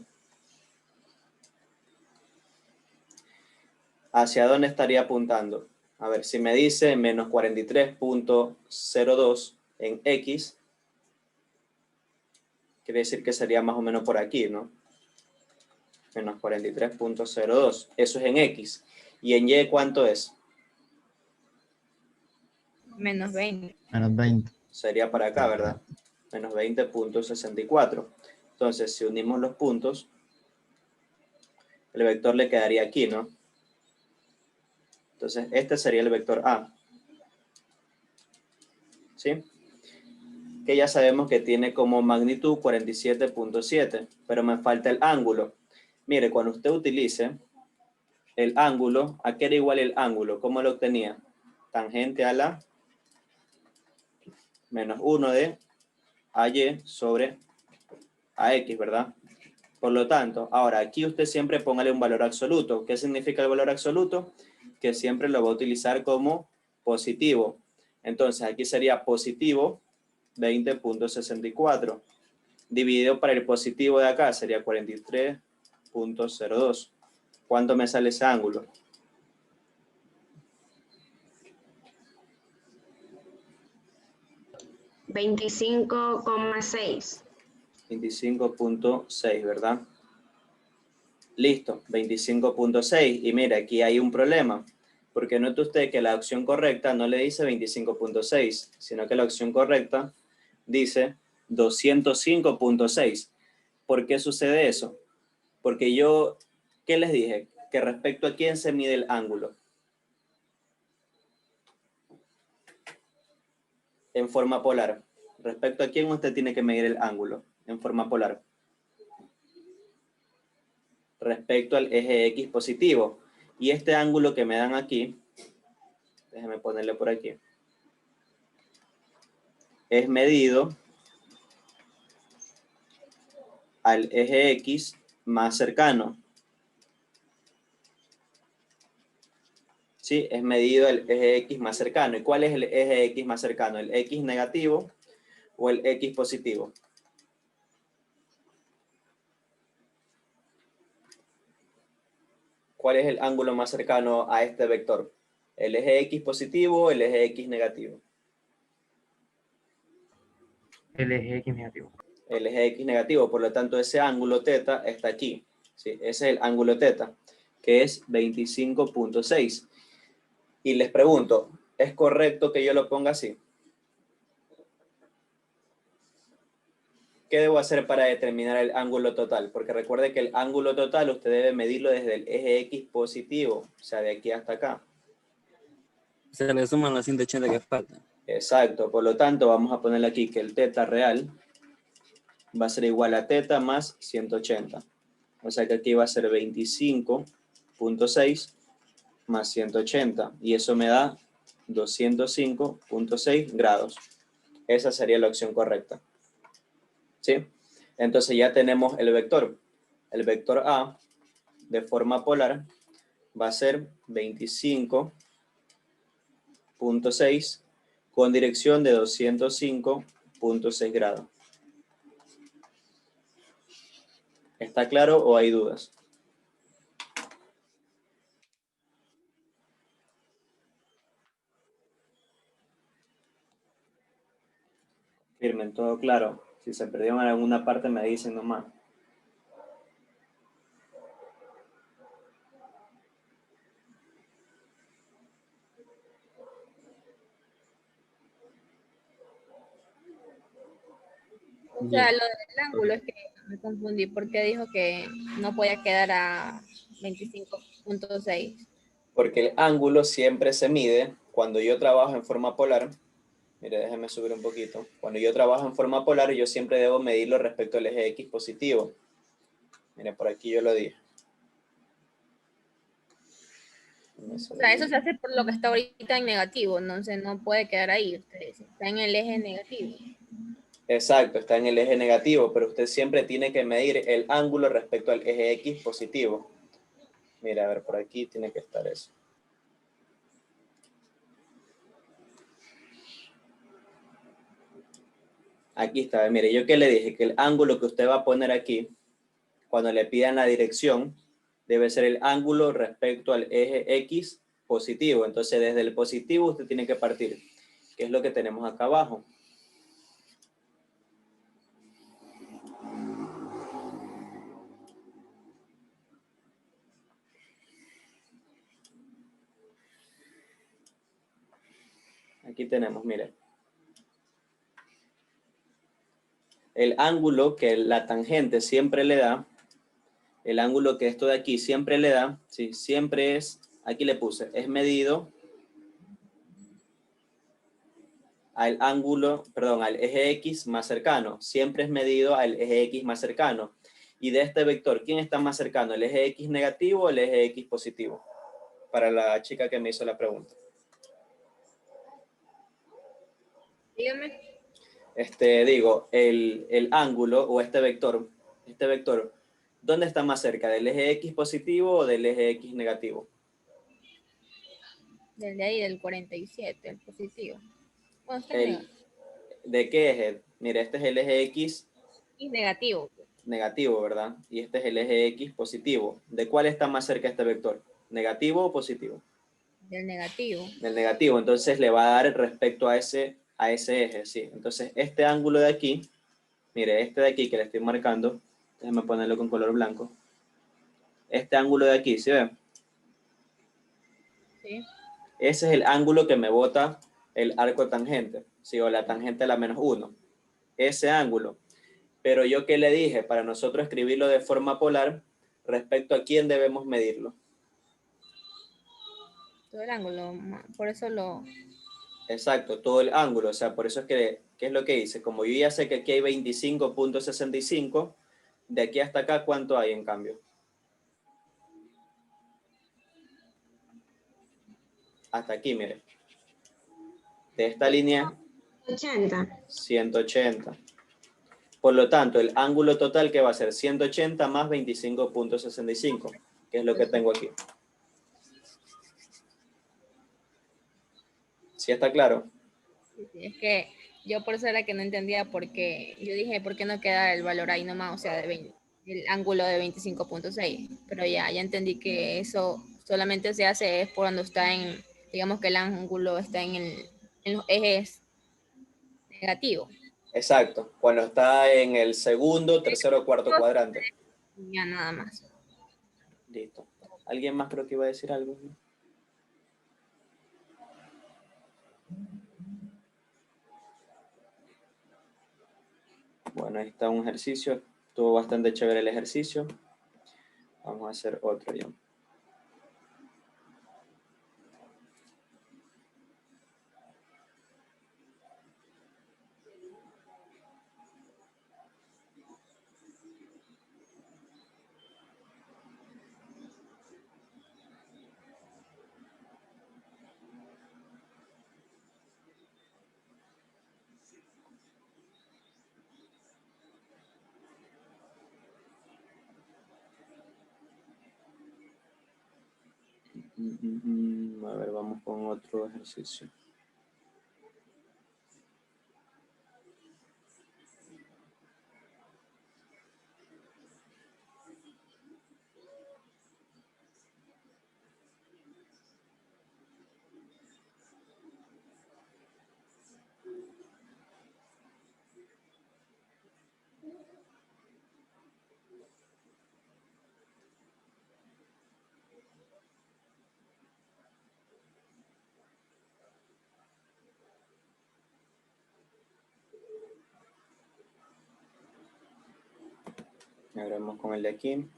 ¿hacia dónde estaría apuntando? A ver, si me dice menos 43.02 en X, quiere decir que sería más o menos por aquí, ¿no? Menos 43.02. Eso es en X. ¿Y en Y cuánto es? Menos 20. Menos 20. Sería para acá, ¿verdad? Menos 20.64. Entonces, si unimos los puntos, el vector le quedaría aquí, ¿no? Entonces, este sería el vector A. ¿Sí? Que ya sabemos que tiene como magnitud 47.7, pero me falta el ángulo. Mire, cuando usted utilice el ángulo, ¿a qué era igual el ángulo? ¿Cómo lo obtenía? Tangente a la menos 1 de AY sobre AX, ¿verdad? Por lo tanto, ahora aquí usted siempre póngale un valor absoluto. ¿Qué significa el valor absoluto? Que siempre lo va a utilizar como positivo. Entonces, aquí sería positivo 20.64. Dividido para el positivo de acá sería 43.02. ¿Cuánto me sale ese ángulo? $25,6. 25.6, ¿verdad? Listo, 25.6. Y mira, aquí hay un problema. Porque note usted que la opción correcta no le dice 25.6, sino que la opción correcta dice 205.6. ¿Por qué sucede eso? Porque yo, ¿qué les dije? Que respecto a quién se mide el ángulo. En forma polar. Respecto a quién usted tiene que medir el ángulo en forma polar. Respecto al eje X positivo. Y este ángulo que me dan aquí, déjeme ponerle por aquí, es medido al eje X más cercano. ¿Sí? Es medido el eje X más cercano. ¿Y cuál es el eje X más cercano? ¿El X negativo o el X positivo? ¿Cuál es el ángulo más cercano a este vector? ¿El eje X positivo o el eje X negativo? El eje X negativo. El eje X negativo, por lo tanto ese ángulo teta está aquí. ¿Sí? Ese es el ángulo teta, que es 25.6. Y les pregunto, ¿es correcto que yo lo ponga así? ¿Qué debo hacer para determinar el ángulo total? Porque recuerde que el ángulo total usted debe medirlo desde el eje X positivo, o sea, de aquí hasta acá. Se le suman los 180 que faltan. Exacto, por lo tanto vamos a ponerle aquí que el teta real va a ser igual a teta más 180. O sea que aquí va a ser 25.6 más 180. Y eso me da 205.6 grados. Esa sería la opción correcta. ¿Sí? Entonces ya tenemos el vector. El vector A de forma polar va a ser 25.6 con dirección de 205.6 grados. ¿Está claro o hay dudas? Firmen, todo claro. Si se perdieron en alguna parte me dicen nomás. O sea, lo del ángulo es que me confundí porque dijo que no podía quedar a 25.6. Porque el ángulo siempre se mide cuando yo trabajo en forma polar. Mire, déjeme subir un poquito. Cuando yo trabajo en forma polar, yo siempre debo medirlo respecto al eje X positivo. Mire, por aquí yo lo dije. O sea, eso se hace por lo que está ahorita en negativo, entonces no puede quedar ahí, usted dice. Está en el eje negativo. Exacto, está en el eje negativo, pero usted siempre tiene que medir el ángulo respecto al eje X positivo. Mira, a ver, por aquí tiene que estar eso. Aquí está, mire, yo que le dije que el ángulo que usted va a poner aquí, cuando le pidan la dirección, debe ser el ángulo respecto al eje X positivo. Entonces, desde el positivo usted tiene que partir, que es lo que tenemos acá abajo. Aquí tenemos, mire. El ángulo que la tangente siempre le da, el ángulo que esto de aquí siempre le da, ¿sí? Siempre es, aquí le puse, es medido al ángulo, perdón, al eje X más cercano. Siempre es medido al eje X más cercano. Y de este vector, ¿quién está más cercano? ¿El eje X negativo o el eje X positivo? Para la chica que me hizo la pregunta. Dígame. Digo, el ángulo o este vector, ¿dónde está más cerca? ¿Del eje X positivo o del eje X negativo? Del de ahí, del 47, el positivo. Bueno, está ¿De qué eje? Mire, este es el eje X y negativo. negativo, ¿verdad? Y este es el eje X positivo. ¿De cuál está más cerca este vector? ¿Negativo o positivo? Del negativo. Del negativo. Entonces le va a dar respecto a ese eje, sí. Entonces este ángulo de aquí, mire, este de aquí que le estoy marcando, déjame ponerlo con color blanco. Este ángulo de aquí, ¿sí ve? Sí. Ese es el ángulo que me bota el arco tangente, ¿sí? O la tangente a la menos 1. Ese ángulo. Pero yo que le dije, para nosotros escribirlo de forma polar, respecto a quién debemos medirlo. Todo el ángulo, por eso lo... Exacto, todo el ángulo. O sea, por eso es que, ¿qué es lo que hice? Como yo ya sé que aquí hay 25.65, de aquí hasta acá, ¿cuánto hay en cambio? Hasta aquí, mire. De esta línea, 80. 180. Por lo tanto, el ángulo total que va a ser 180 más 25.65, que es lo que tengo aquí. ¿Sí está claro? Sí, es que yo por eso era que no entendía por qué. Yo dije, ¿por qué no queda el valor ahí nomás? O sea, de 20, el ángulo de 25.6. Pero ya entendí que eso solamente se hace es cuando está en, digamos que el ángulo está en los ejes negativos. Exacto, cuando está en el segundo, tercero o cuarto cuadrante. Ya nada más. Listo. ¿Alguien más creo que iba a decir algo? Bueno, ahí está un ejercicio. Estuvo bastante chévere el ejercicio. Vamos a hacer otro ya. A ver, vamos con otro ejercicio. Ahora vamos con el de aquí.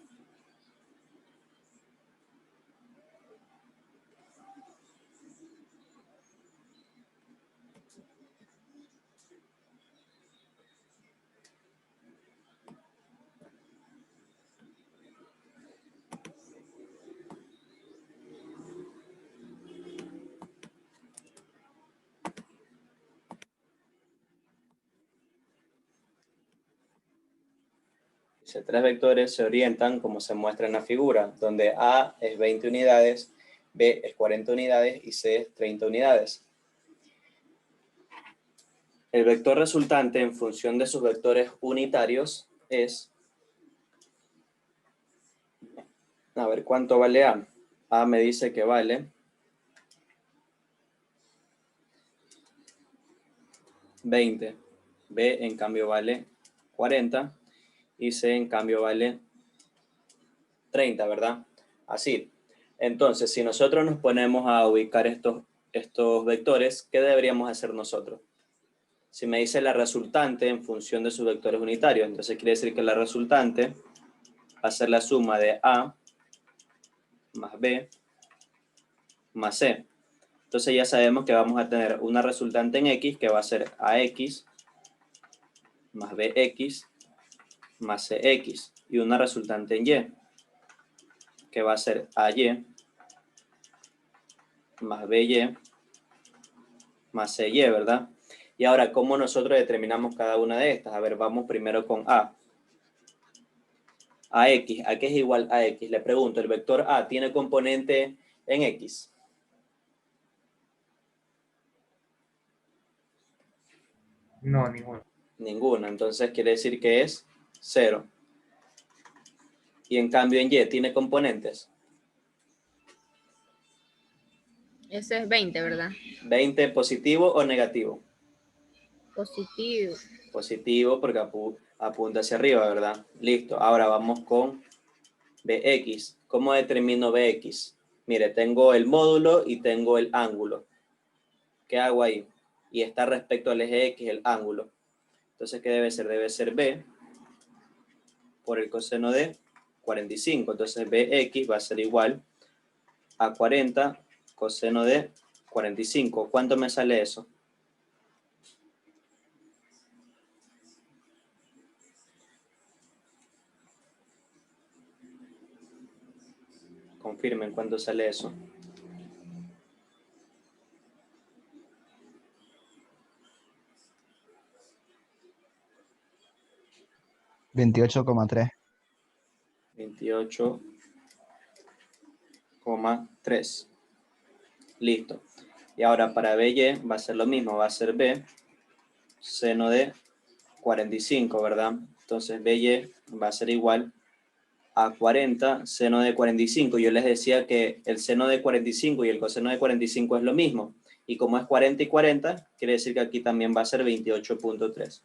Dice, 3 vectores se orientan como se muestra en la figura, donde A es 20 unidades, B es 40 unidades y C es 30 unidades. El vector resultante en función de sus vectores unitarios es... A ver, ¿cuánto vale A? A me dice que vale 20. B en cambio vale 40. Y C en cambio vale 30, ¿verdad? Así. Entonces, si nosotros nos ponemos a ubicar estos vectores, ¿qué deberíamos hacer nosotros? Si me dice la resultante en función de sus vectores unitarios, entonces quiere decir que la resultante va a ser la suma de A más B más C. Entonces ya sabemos que vamos a tener una resultante en X que va a ser AX más BX más CX y una resultante en Y que va a ser AY más BY más CY, ¿verdad? Y ahora, ¿cómo nosotros determinamos cada una de estas? A ver, vamos primero con A. AX, ¿a qué es igual a X? Le pregunto, ¿el vector A tiene componente en X? No, ninguno. Ninguna, entonces quiere decir que es 0. Y en cambio en Y, ¿tiene componentes? Eso es 20, ¿verdad? 20, ¿positivo o negativo? Positivo. Positivo porque apunta hacia arriba, ¿verdad? Listo, ahora vamos con BX. ¿Cómo determino BX? Mire, tengo el módulo y tengo el ángulo. ¿Qué hago ahí? Y está respecto al eje X, el ángulo. Entonces, ¿qué debe ser? Debe ser B por el coseno de 45. Entonces, BX va a ser igual a 40 coseno de 45. ¿Cuánto me sale eso? Confirmen cuánto sale eso. $28,3. 28,3. Listo. Y ahora para BY va a ser lo mismo. Va a ser B seno de 45, ¿verdad? Entonces BY va a ser igual a 40 seno de 45. Yo les decía que el seno de 45 y el coseno de 45 es lo mismo. Y como es 40 y 40, quiere decir que aquí también va a ser 28,3.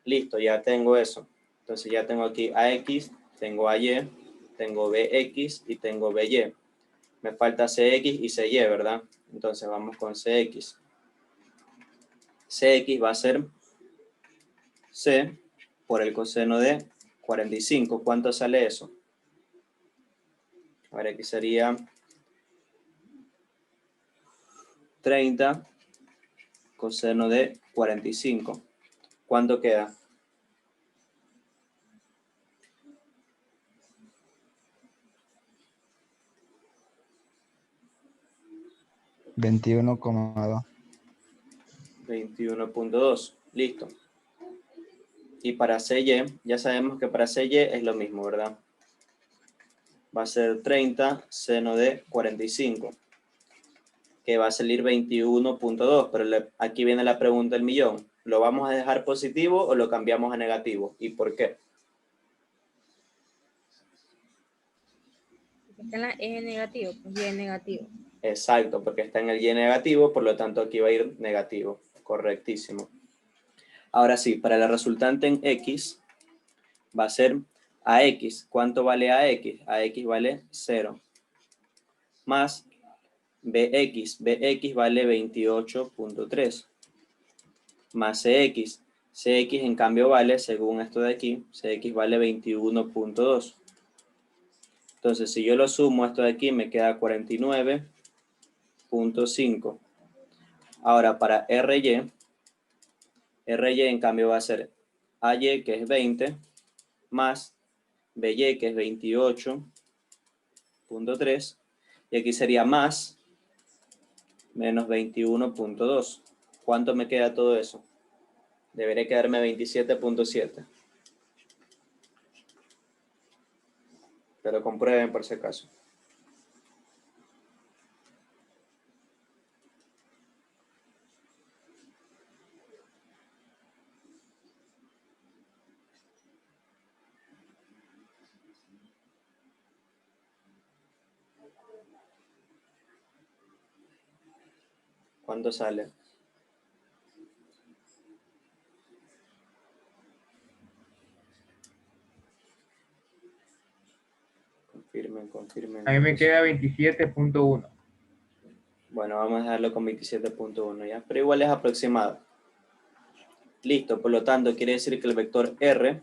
Listo, ya tengo eso. Entonces ya tengo aquí AX, tengo AY, tengo BX y tengo BY. Me falta CX y CY, ¿verdad? Entonces vamos con CX. CX va a ser C por el coseno de 45. ¿Cuánto sale eso? A ver, aquí sería 30 coseno de 45. ¿Cuánto queda? $21,2. 21,2. Listo. Y para CY, ya sabemos que para CY es lo mismo, ¿verdad? Va a ser 30 seno de 45, que va a salir 21,2, pero aquí viene la pregunta del millón. ¿Lo vamos a dejar positivo o lo cambiamos a negativo? ¿Y por qué? Está en la E negativo, pues Y es negativo. Exacto, porque está en el Y negativo, por lo tanto aquí va a ir negativo. Correctísimo. Ahora sí, para la resultante en X va a ser AX. ¿Cuánto vale AX? AX vale 0. Más BX. BX vale 28,3. Más CX. CX en cambio vale, según esto de aquí, CX vale 21,2. Entonces, si yo lo sumo esto de aquí, me queda 49,5. Ahora, para RY en cambio va a ser AY, que es 20, más BY, que es 28,3, y aquí sería más menos 21,2. ¿Cuánto me queda todo eso? Debería quedarme 27,7. Pero comprueben por si acaso. ¿Cuánto sale? Confirmen. A mí me queda 27,1. Bueno, vamos a dejarlo con 27,1 ya, pero igual es aproximado. Listo, por lo tanto, quiere decir que el vector R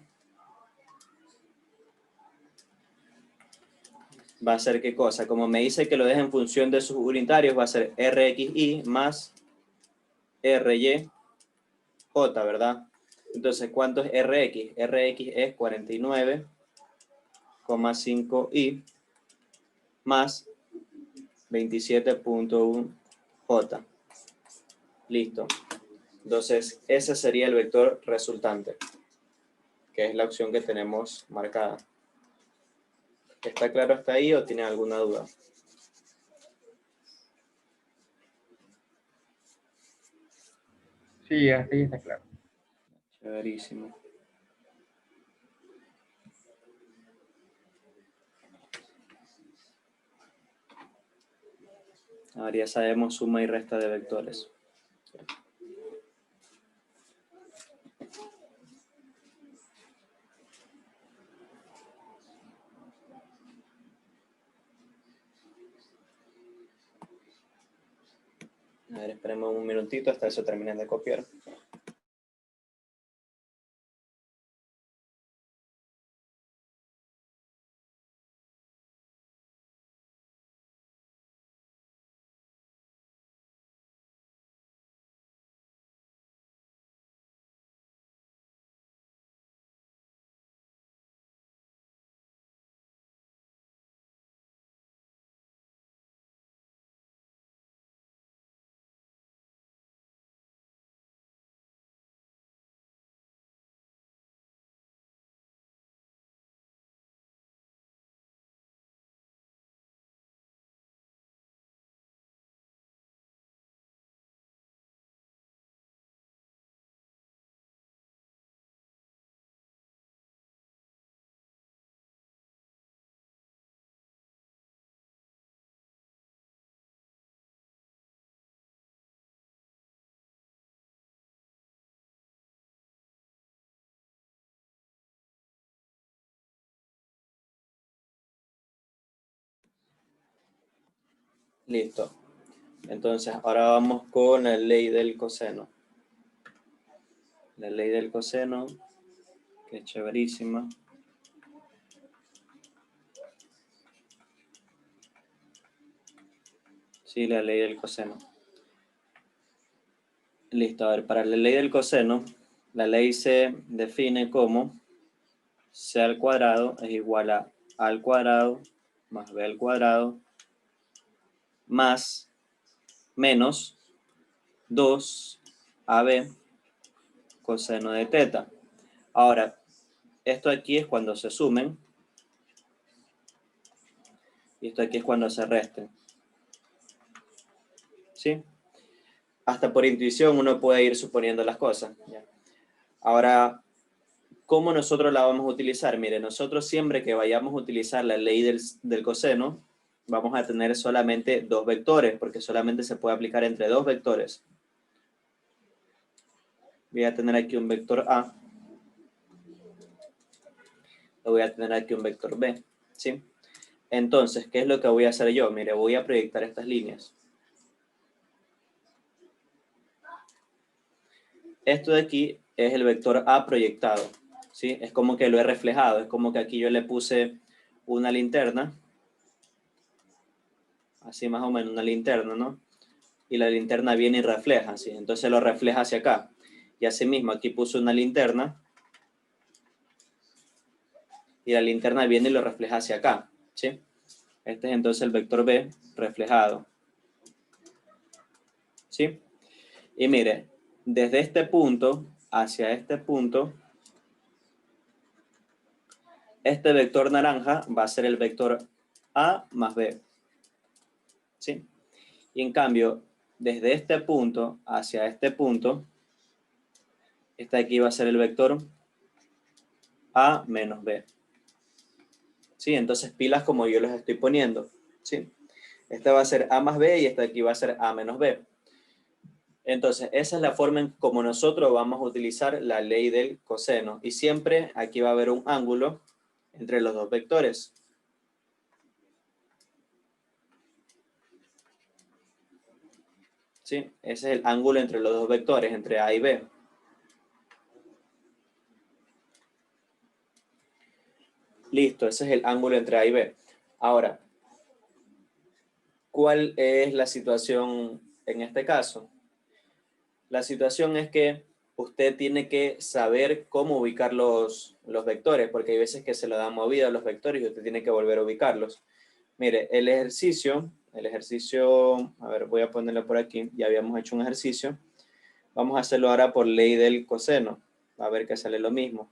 va a ser ¿qué cosa? Como me dice que lo deje en función de sus unitarios, va a ser RXY más RYJ, ¿verdad? Entonces, ¿cuánto es RX? RX es 49,5Y más 27,1J. Listo. Entonces, ese sería el vector resultante, que es la opción que tenemos marcada. ¿Está claro hasta ahí o tienen alguna duda? Sí, así está claro. Chéverísimo. Ahora ya sabemos suma y resta de vectores. A ver, esperemos un minutito hasta eso terminen de copiar. Listo. Entonces, ahora vamos con la ley del coseno. La ley del coseno, que es chéverísima. Sí, la ley del coseno. Listo, a ver, para la ley del coseno, la ley se define como c al cuadrado es igual a al cuadrado más b al cuadrado más menos 2ab coseno de teta. Ahora, esto aquí es cuando se sumen y esto aquí es cuando se resten. ¿Sí? Hasta por intuición uno puede ir suponiendo las cosas. ¿Ya? Ahora, ¿cómo nosotros la vamos a utilizar? Mire, nosotros siempre que vayamos a utilizar la ley del coseno, vamos a tener solamente dos vectores, porque solamente se puede aplicar entre dos vectores. Voy a tener aquí un vector A. Voy a tener aquí un vector B. ¿Sí? Entonces, ¿qué es lo que voy a hacer yo? Mire, voy a proyectar estas líneas. Esto de aquí es el vector A proyectado. ¿Sí? Es como que lo he reflejado. Es como que aquí yo le puse una linterna. Así más o menos, una linterna, ¿no? Y la linterna viene y refleja, ¿sí? Entonces lo refleja hacia acá. Y así mismo, aquí puse una linterna. Y la linterna viene y lo refleja hacia acá, ¿sí? Este es entonces el vector B reflejado. ¿Sí? Y mire, desde este punto hacia este punto, este vector naranja va a ser el vector A más B. ¿Sí? Y en cambio, desde este punto hacia este punto, este aquí va a ser el vector A menos B. ¿Sí? Entonces pilas como yo los estoy poniendo. ¿Sí? Este va a ser A más B y este aquí va a ser A menos B. Entonces, esa es la forma en como nosotros vamos a utilizar la ley del coseno. Y siempre aquí va a haber un ángulo entre los dos vectores. ¿Sí? Ese es el ángulo entre los dos vectores, entre A y B. Listo, ese es el ángulo entre A y B. Ahora, ¿cuál es la situación en este caso? La situación es que usted tiene que saber cómo ubicar los vectores, porque hay veces que se le dan movida a los vectores y usted tiene que volver a ubicarlos. Mire, el ejercicio, a ver, voy a ponerlo por aquí, ya habíamos hecho un ejercicio. Vamos a hacerlo ahora por ley del coseno, a ver que sale lo mismo.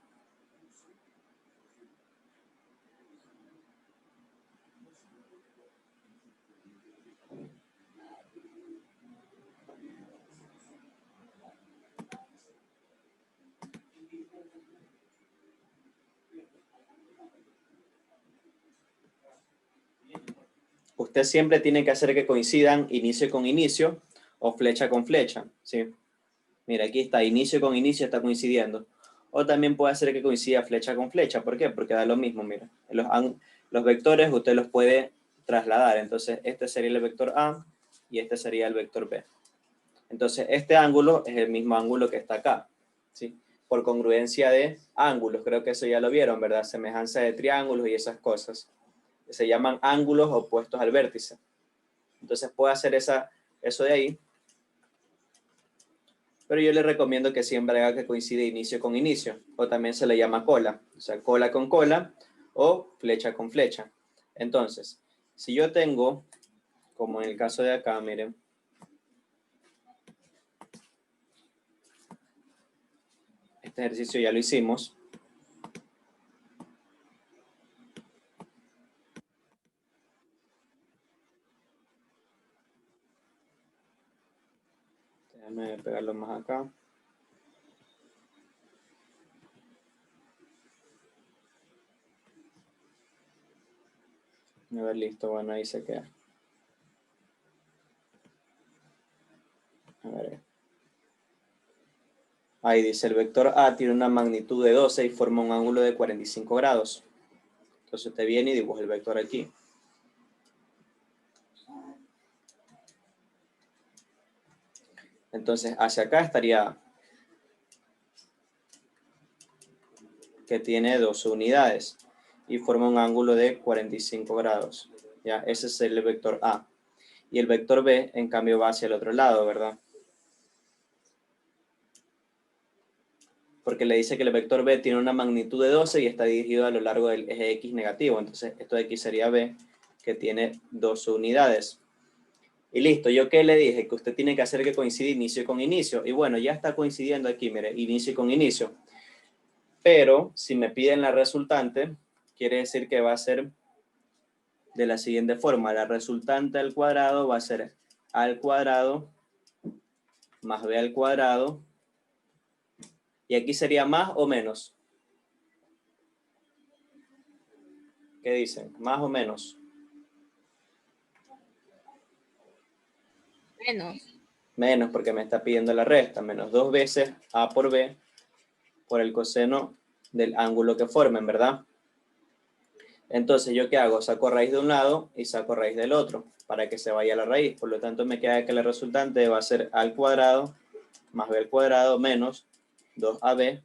Usted siempre tiene que hacer que coincidan inicio con inicio o flecha con flecha, ¿sí? Mira, aquí está, inicio con inicio está coincidiendo. O también puede hacer que coincida flecha con flecha. ¿Por qué? Porque da lo mismo, mira. Los vectores usted los puede trasladar. Entonces, este sería el vector A y este sería el vector B. Entonces, este ángulo es el mismo ángulo que está acá, ¿sí? Por congruencia de ángulos, creo que eso ya lo vieron, ¿verdad? Semejanza de triángulos y esas cosas. Se llaman ángulos opuestos al vértice. Entonces, puedo hacer eso de ahí. Pero yo le recomiendo que siempre haga que coincide inicio con inicio, o también se le llama cola, o sea, cola con cola o flecha con flecha. Entonces, si yo tengo, como en el caso de acá, miren, este ejercicio ya lo hicimos. Déjame pegarlo más acá. A ver, listo, bueno, ahí se queda. A ver. Ahí dice, el vector A tiene una magnitud de 12 y forma un ángulo de 45 grados. Entonces usted viene y dibuja el vector aquí. Entonces, hacia acá estaría que tiene 12 unidades y forma un ángulo de 45 grados. ¿Ya? Ese es el vector A. Y el vector B, en cambio, va hacia el otro lado, ¿verdad? Porque le dice que el vector B tiene una magnitud de 12 y está dirigido a lo largo del eje X negativo. Entonces, esto de aquí sería B, que tiene 12 unidades. Y listo, ¿yo qué le dije? Que usted tiene que hacer que coincida inicio con inicio. Y bueno, ya está coincidiendo aquí, mire, inicio con inicio. Pero, si me piden la resultante, quiere decir que va a ser de la siguiente forma. La resultante al cuadrado va a ser a al cuadrado más b al cuadrado. Y aquí sería más o menos. ¿Qué dicen? Más o menos. Menos. Menos porque me está pidiendo la resta. Menos 2 veces a por b por el coseno del ángulo que formen, ¿verdad? Entonces, ¿yo qué hago? Saco raíz de un lado y saco raíz del otro para que se vaya la raíz. Por lo tanto, me queda que la resultante va a ser a al cuadrado más b al cuadrado menos 2ab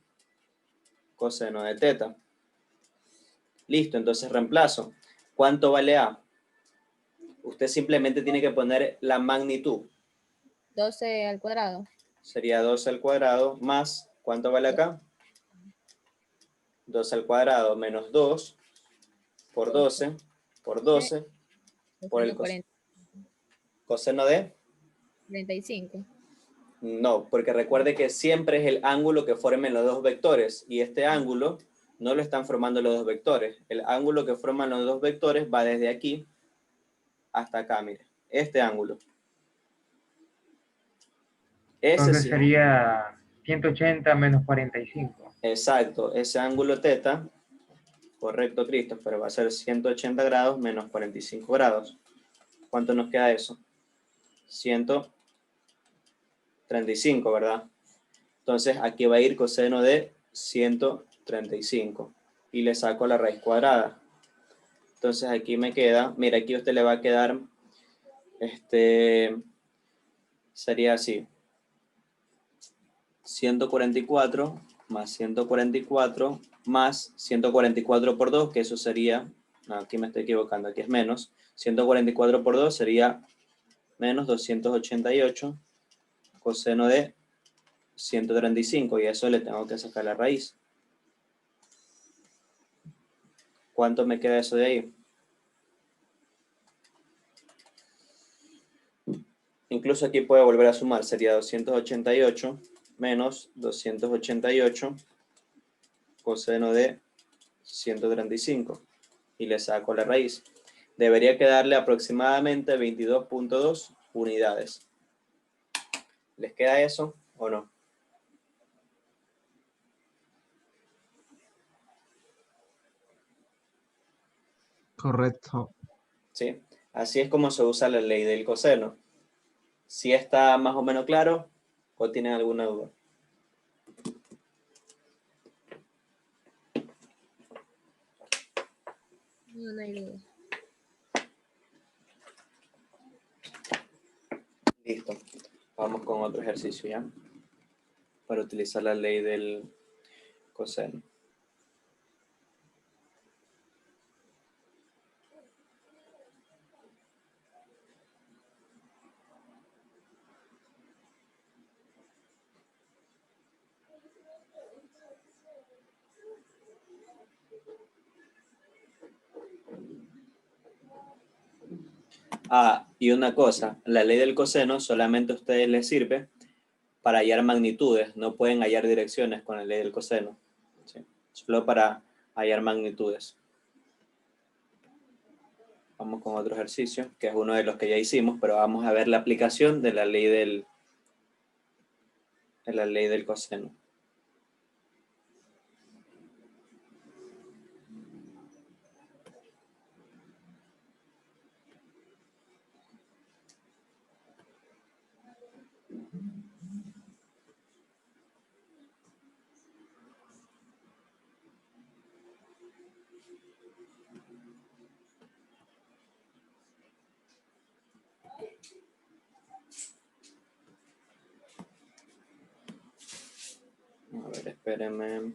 coseno de teta. Listo, entonces reemplazo. ¿Cuánto vale a? Usted simplemente tiene que poner la magnitud. 12 al cuadrado. Sería 12 al cuadrado más, ¿cuánto vale acá? 12 al cuadrado menos 2 por 12 por 12 por el 240, coseno de... 35. No, porque recuerde que siempre es el ángulo que formen los dos vectores y este ángulo no lo están formando los dos vectores. El ángulo que forman los dos vectores va desde aquí hasta acá, mire. Este ángulo. Ese Entonces sí. sería 180 menos 45. Exacto, ese ángulo teta, correcto, Christopher, va a ser 180 grados menos 45 grados. ¿Cuánto nos queda eso? 135, ¿verdad? Entonces aquí va a ir coseno de 135 y le saco la raíz cuadrada. Entonces aquí me queda, mira, aquí a usted le va a quedar, sería así, 144 más 144 más 144 por 2, que eso sería, no, aquí me estoy equivocando, aquí es menos, 144 por 2 sería menos 288 coseno de 135 y a eso le tengo que sacar la raíz. ¿Cuánto me queda eso de ahí? Incluso aquí puede volver a sumar, sería 288 menos 288 coseno de 135 y le saco la raíz. Debería quedarle aproximadamente 22.2 unidades. ¿Les queda eso o no? Correcto. ¿Sí? Así es como se usa la ley del coseno. ¿Sí está más o menos claro o tienen alguna duda? No, no hay duda. Listo. Vamos con otro ejercicio ya. Para utilizar la ley del coseno. Ah, y una cosa, la ley del coseno solamente a ustedes les sirve para hallar magnitudes, no pueden hallar direcciones con la ley del coseno, ¿sí? Solo para hallar magnitudes. Vamos con otro ejercicio, que es uno de los que ya hicimos, pero vamos a ver la aplicación de la ley del coseno. A ver, espérenme.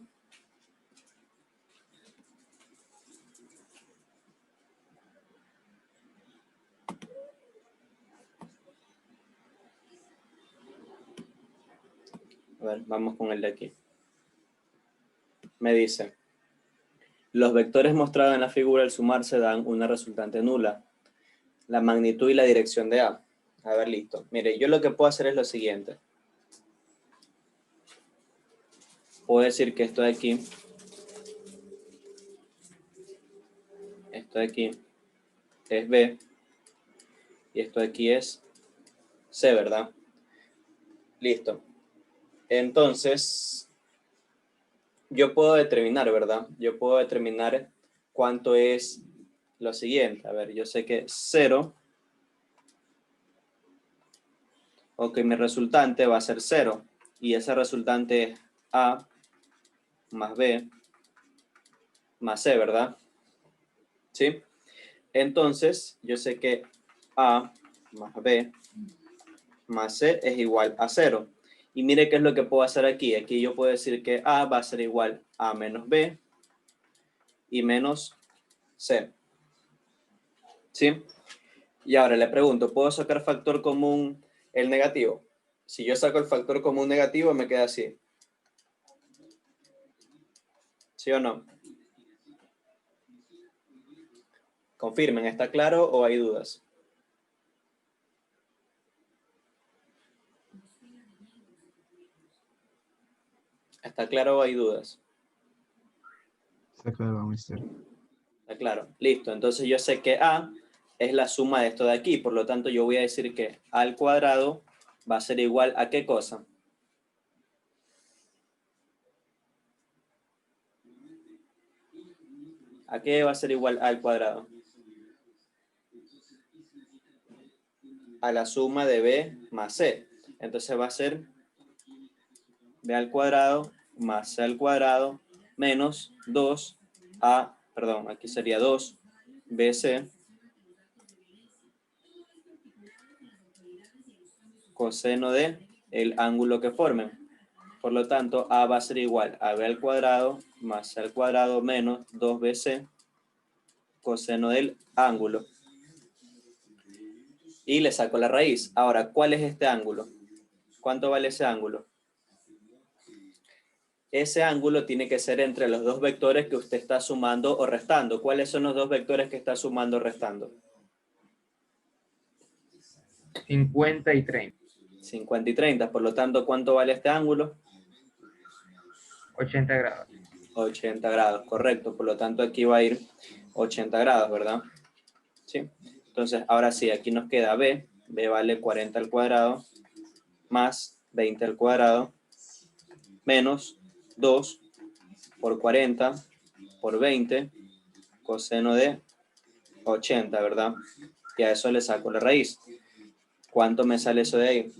A ver, vamos con el de aquí. Me dice, los vectores mostrados en la figura al sumarse dan una resultante nula. La magnitud y la dirección de A. A ver, listo. Mire, yo lo que puedo hacer es lo siguiente. Puedo decir que esto de aquí es B y esto de aquí es C, ¿verdad? Listo. Entonces, yo puedo determinar, ¿verdad? Yo puedo determinar cuánto es lo siguiente. A ver, yo sé que 0. Ok, mi resultante va a ser 0. Y ese resultante es A más B más C, ¿verdad? ¿Sí? Entonces, yo sé que A más B más C es igual a 0. Y mire qué es lo que puedo hacer aquí. Aquí yo puedo decir que A va a ser igual a menos B y menos C. ¿Sí? Y ahora le pregunto, ¿puedo sacar factor común el negativo? Si yo saco el factor común negativo, me queda así. ¿Sí o no? Confirmen, ¿está claro o hay dudas? ¿Está claro o hay dudas? Está claro, mister. Está claro. Listo. Entonces yo sé que A es la suma de esto de aquí. Por lo tanto, yo voy a decir que A al cuadrado va a ser igual a ¿qué cosa? ¿A qué va a ser igual A al cuadrado? A la suma de B más C. Entonces va a ser B al cuadrado más C al cuadrado menos 2A, perdón, aquí sería 2BC coseno de el ángulo que formen. Por lo tanto, A va a ser igual a B al cuadrado más C al cuadrado menos 2BC coseno del ángulo. Y le saco la raíz. Ahora, ¿cuál es este ángulo? ¿Cuánto vale ese ángulo? Ese ángulo tiene que ser entre los dos vectores que usted está sumando o restando. ¿Cuáles son los dos vectores que está sumando o restando? 50 y 30. 50 y 30. Por lo tanto, ¿cuánto vale este ángulo? 80 grados. 80 grados, correcto. Por lo tanto, aquí va a ir 80 grados, ¿verdad? ¿Sí? Entonces, ahora sí, aquí nos queda B. B vale 40 al cuadrado más 20 al cuadrado menos 2 por 40 por 20 coseno de 80, ¿verdad? Y a eso le saco la raíz. ¿Cuánto me sale eso de ahí?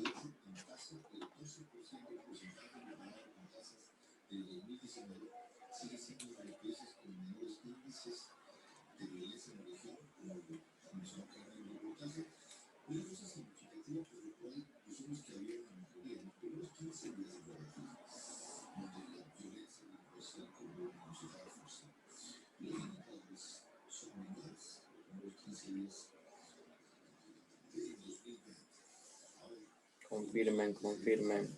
Confirmen, confirmen.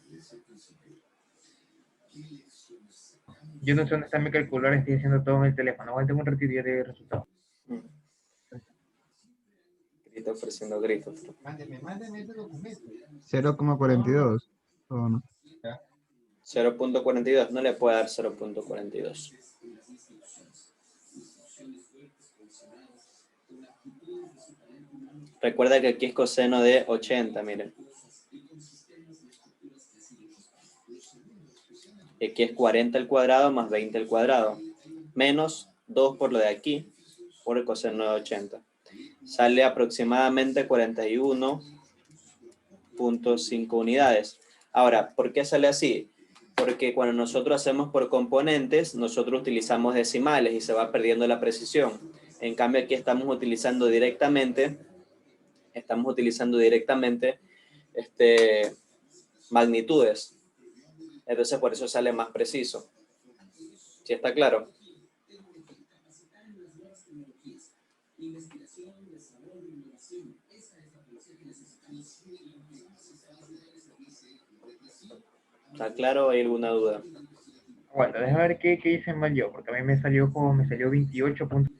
Yo no sé dónde está mi calculadora, estoy haciendo todo en el teléfono. Aguanta un ratito y ya te doy el resultado. Grito ofreciendo gritos. 0,42. ¿O no? 0.42, no le puede dar 0.42. Recuerda que aquí es coseno de 80, miren. Y aquí es 40 al cuadrado más 20 al cuadrado. Menos 2 por lo de aquí, por el coseno de 80. Sale aproximadamente 41.5 unidades. Ahora, ¿por qué sale así? Porque cuando nosotros hacemos por componentes, nosotros utilizamos decimales y se va perdiendo la precisión. En cambio, aquí estamos utilizando directamente magnitudes. Entonces, por eso sale más preciso. ¿Sí está claro? ¿Está claro o hay alguna duda? Bueno, déjame ver qué hice mal yo, porque a mí me salió 28 puntos.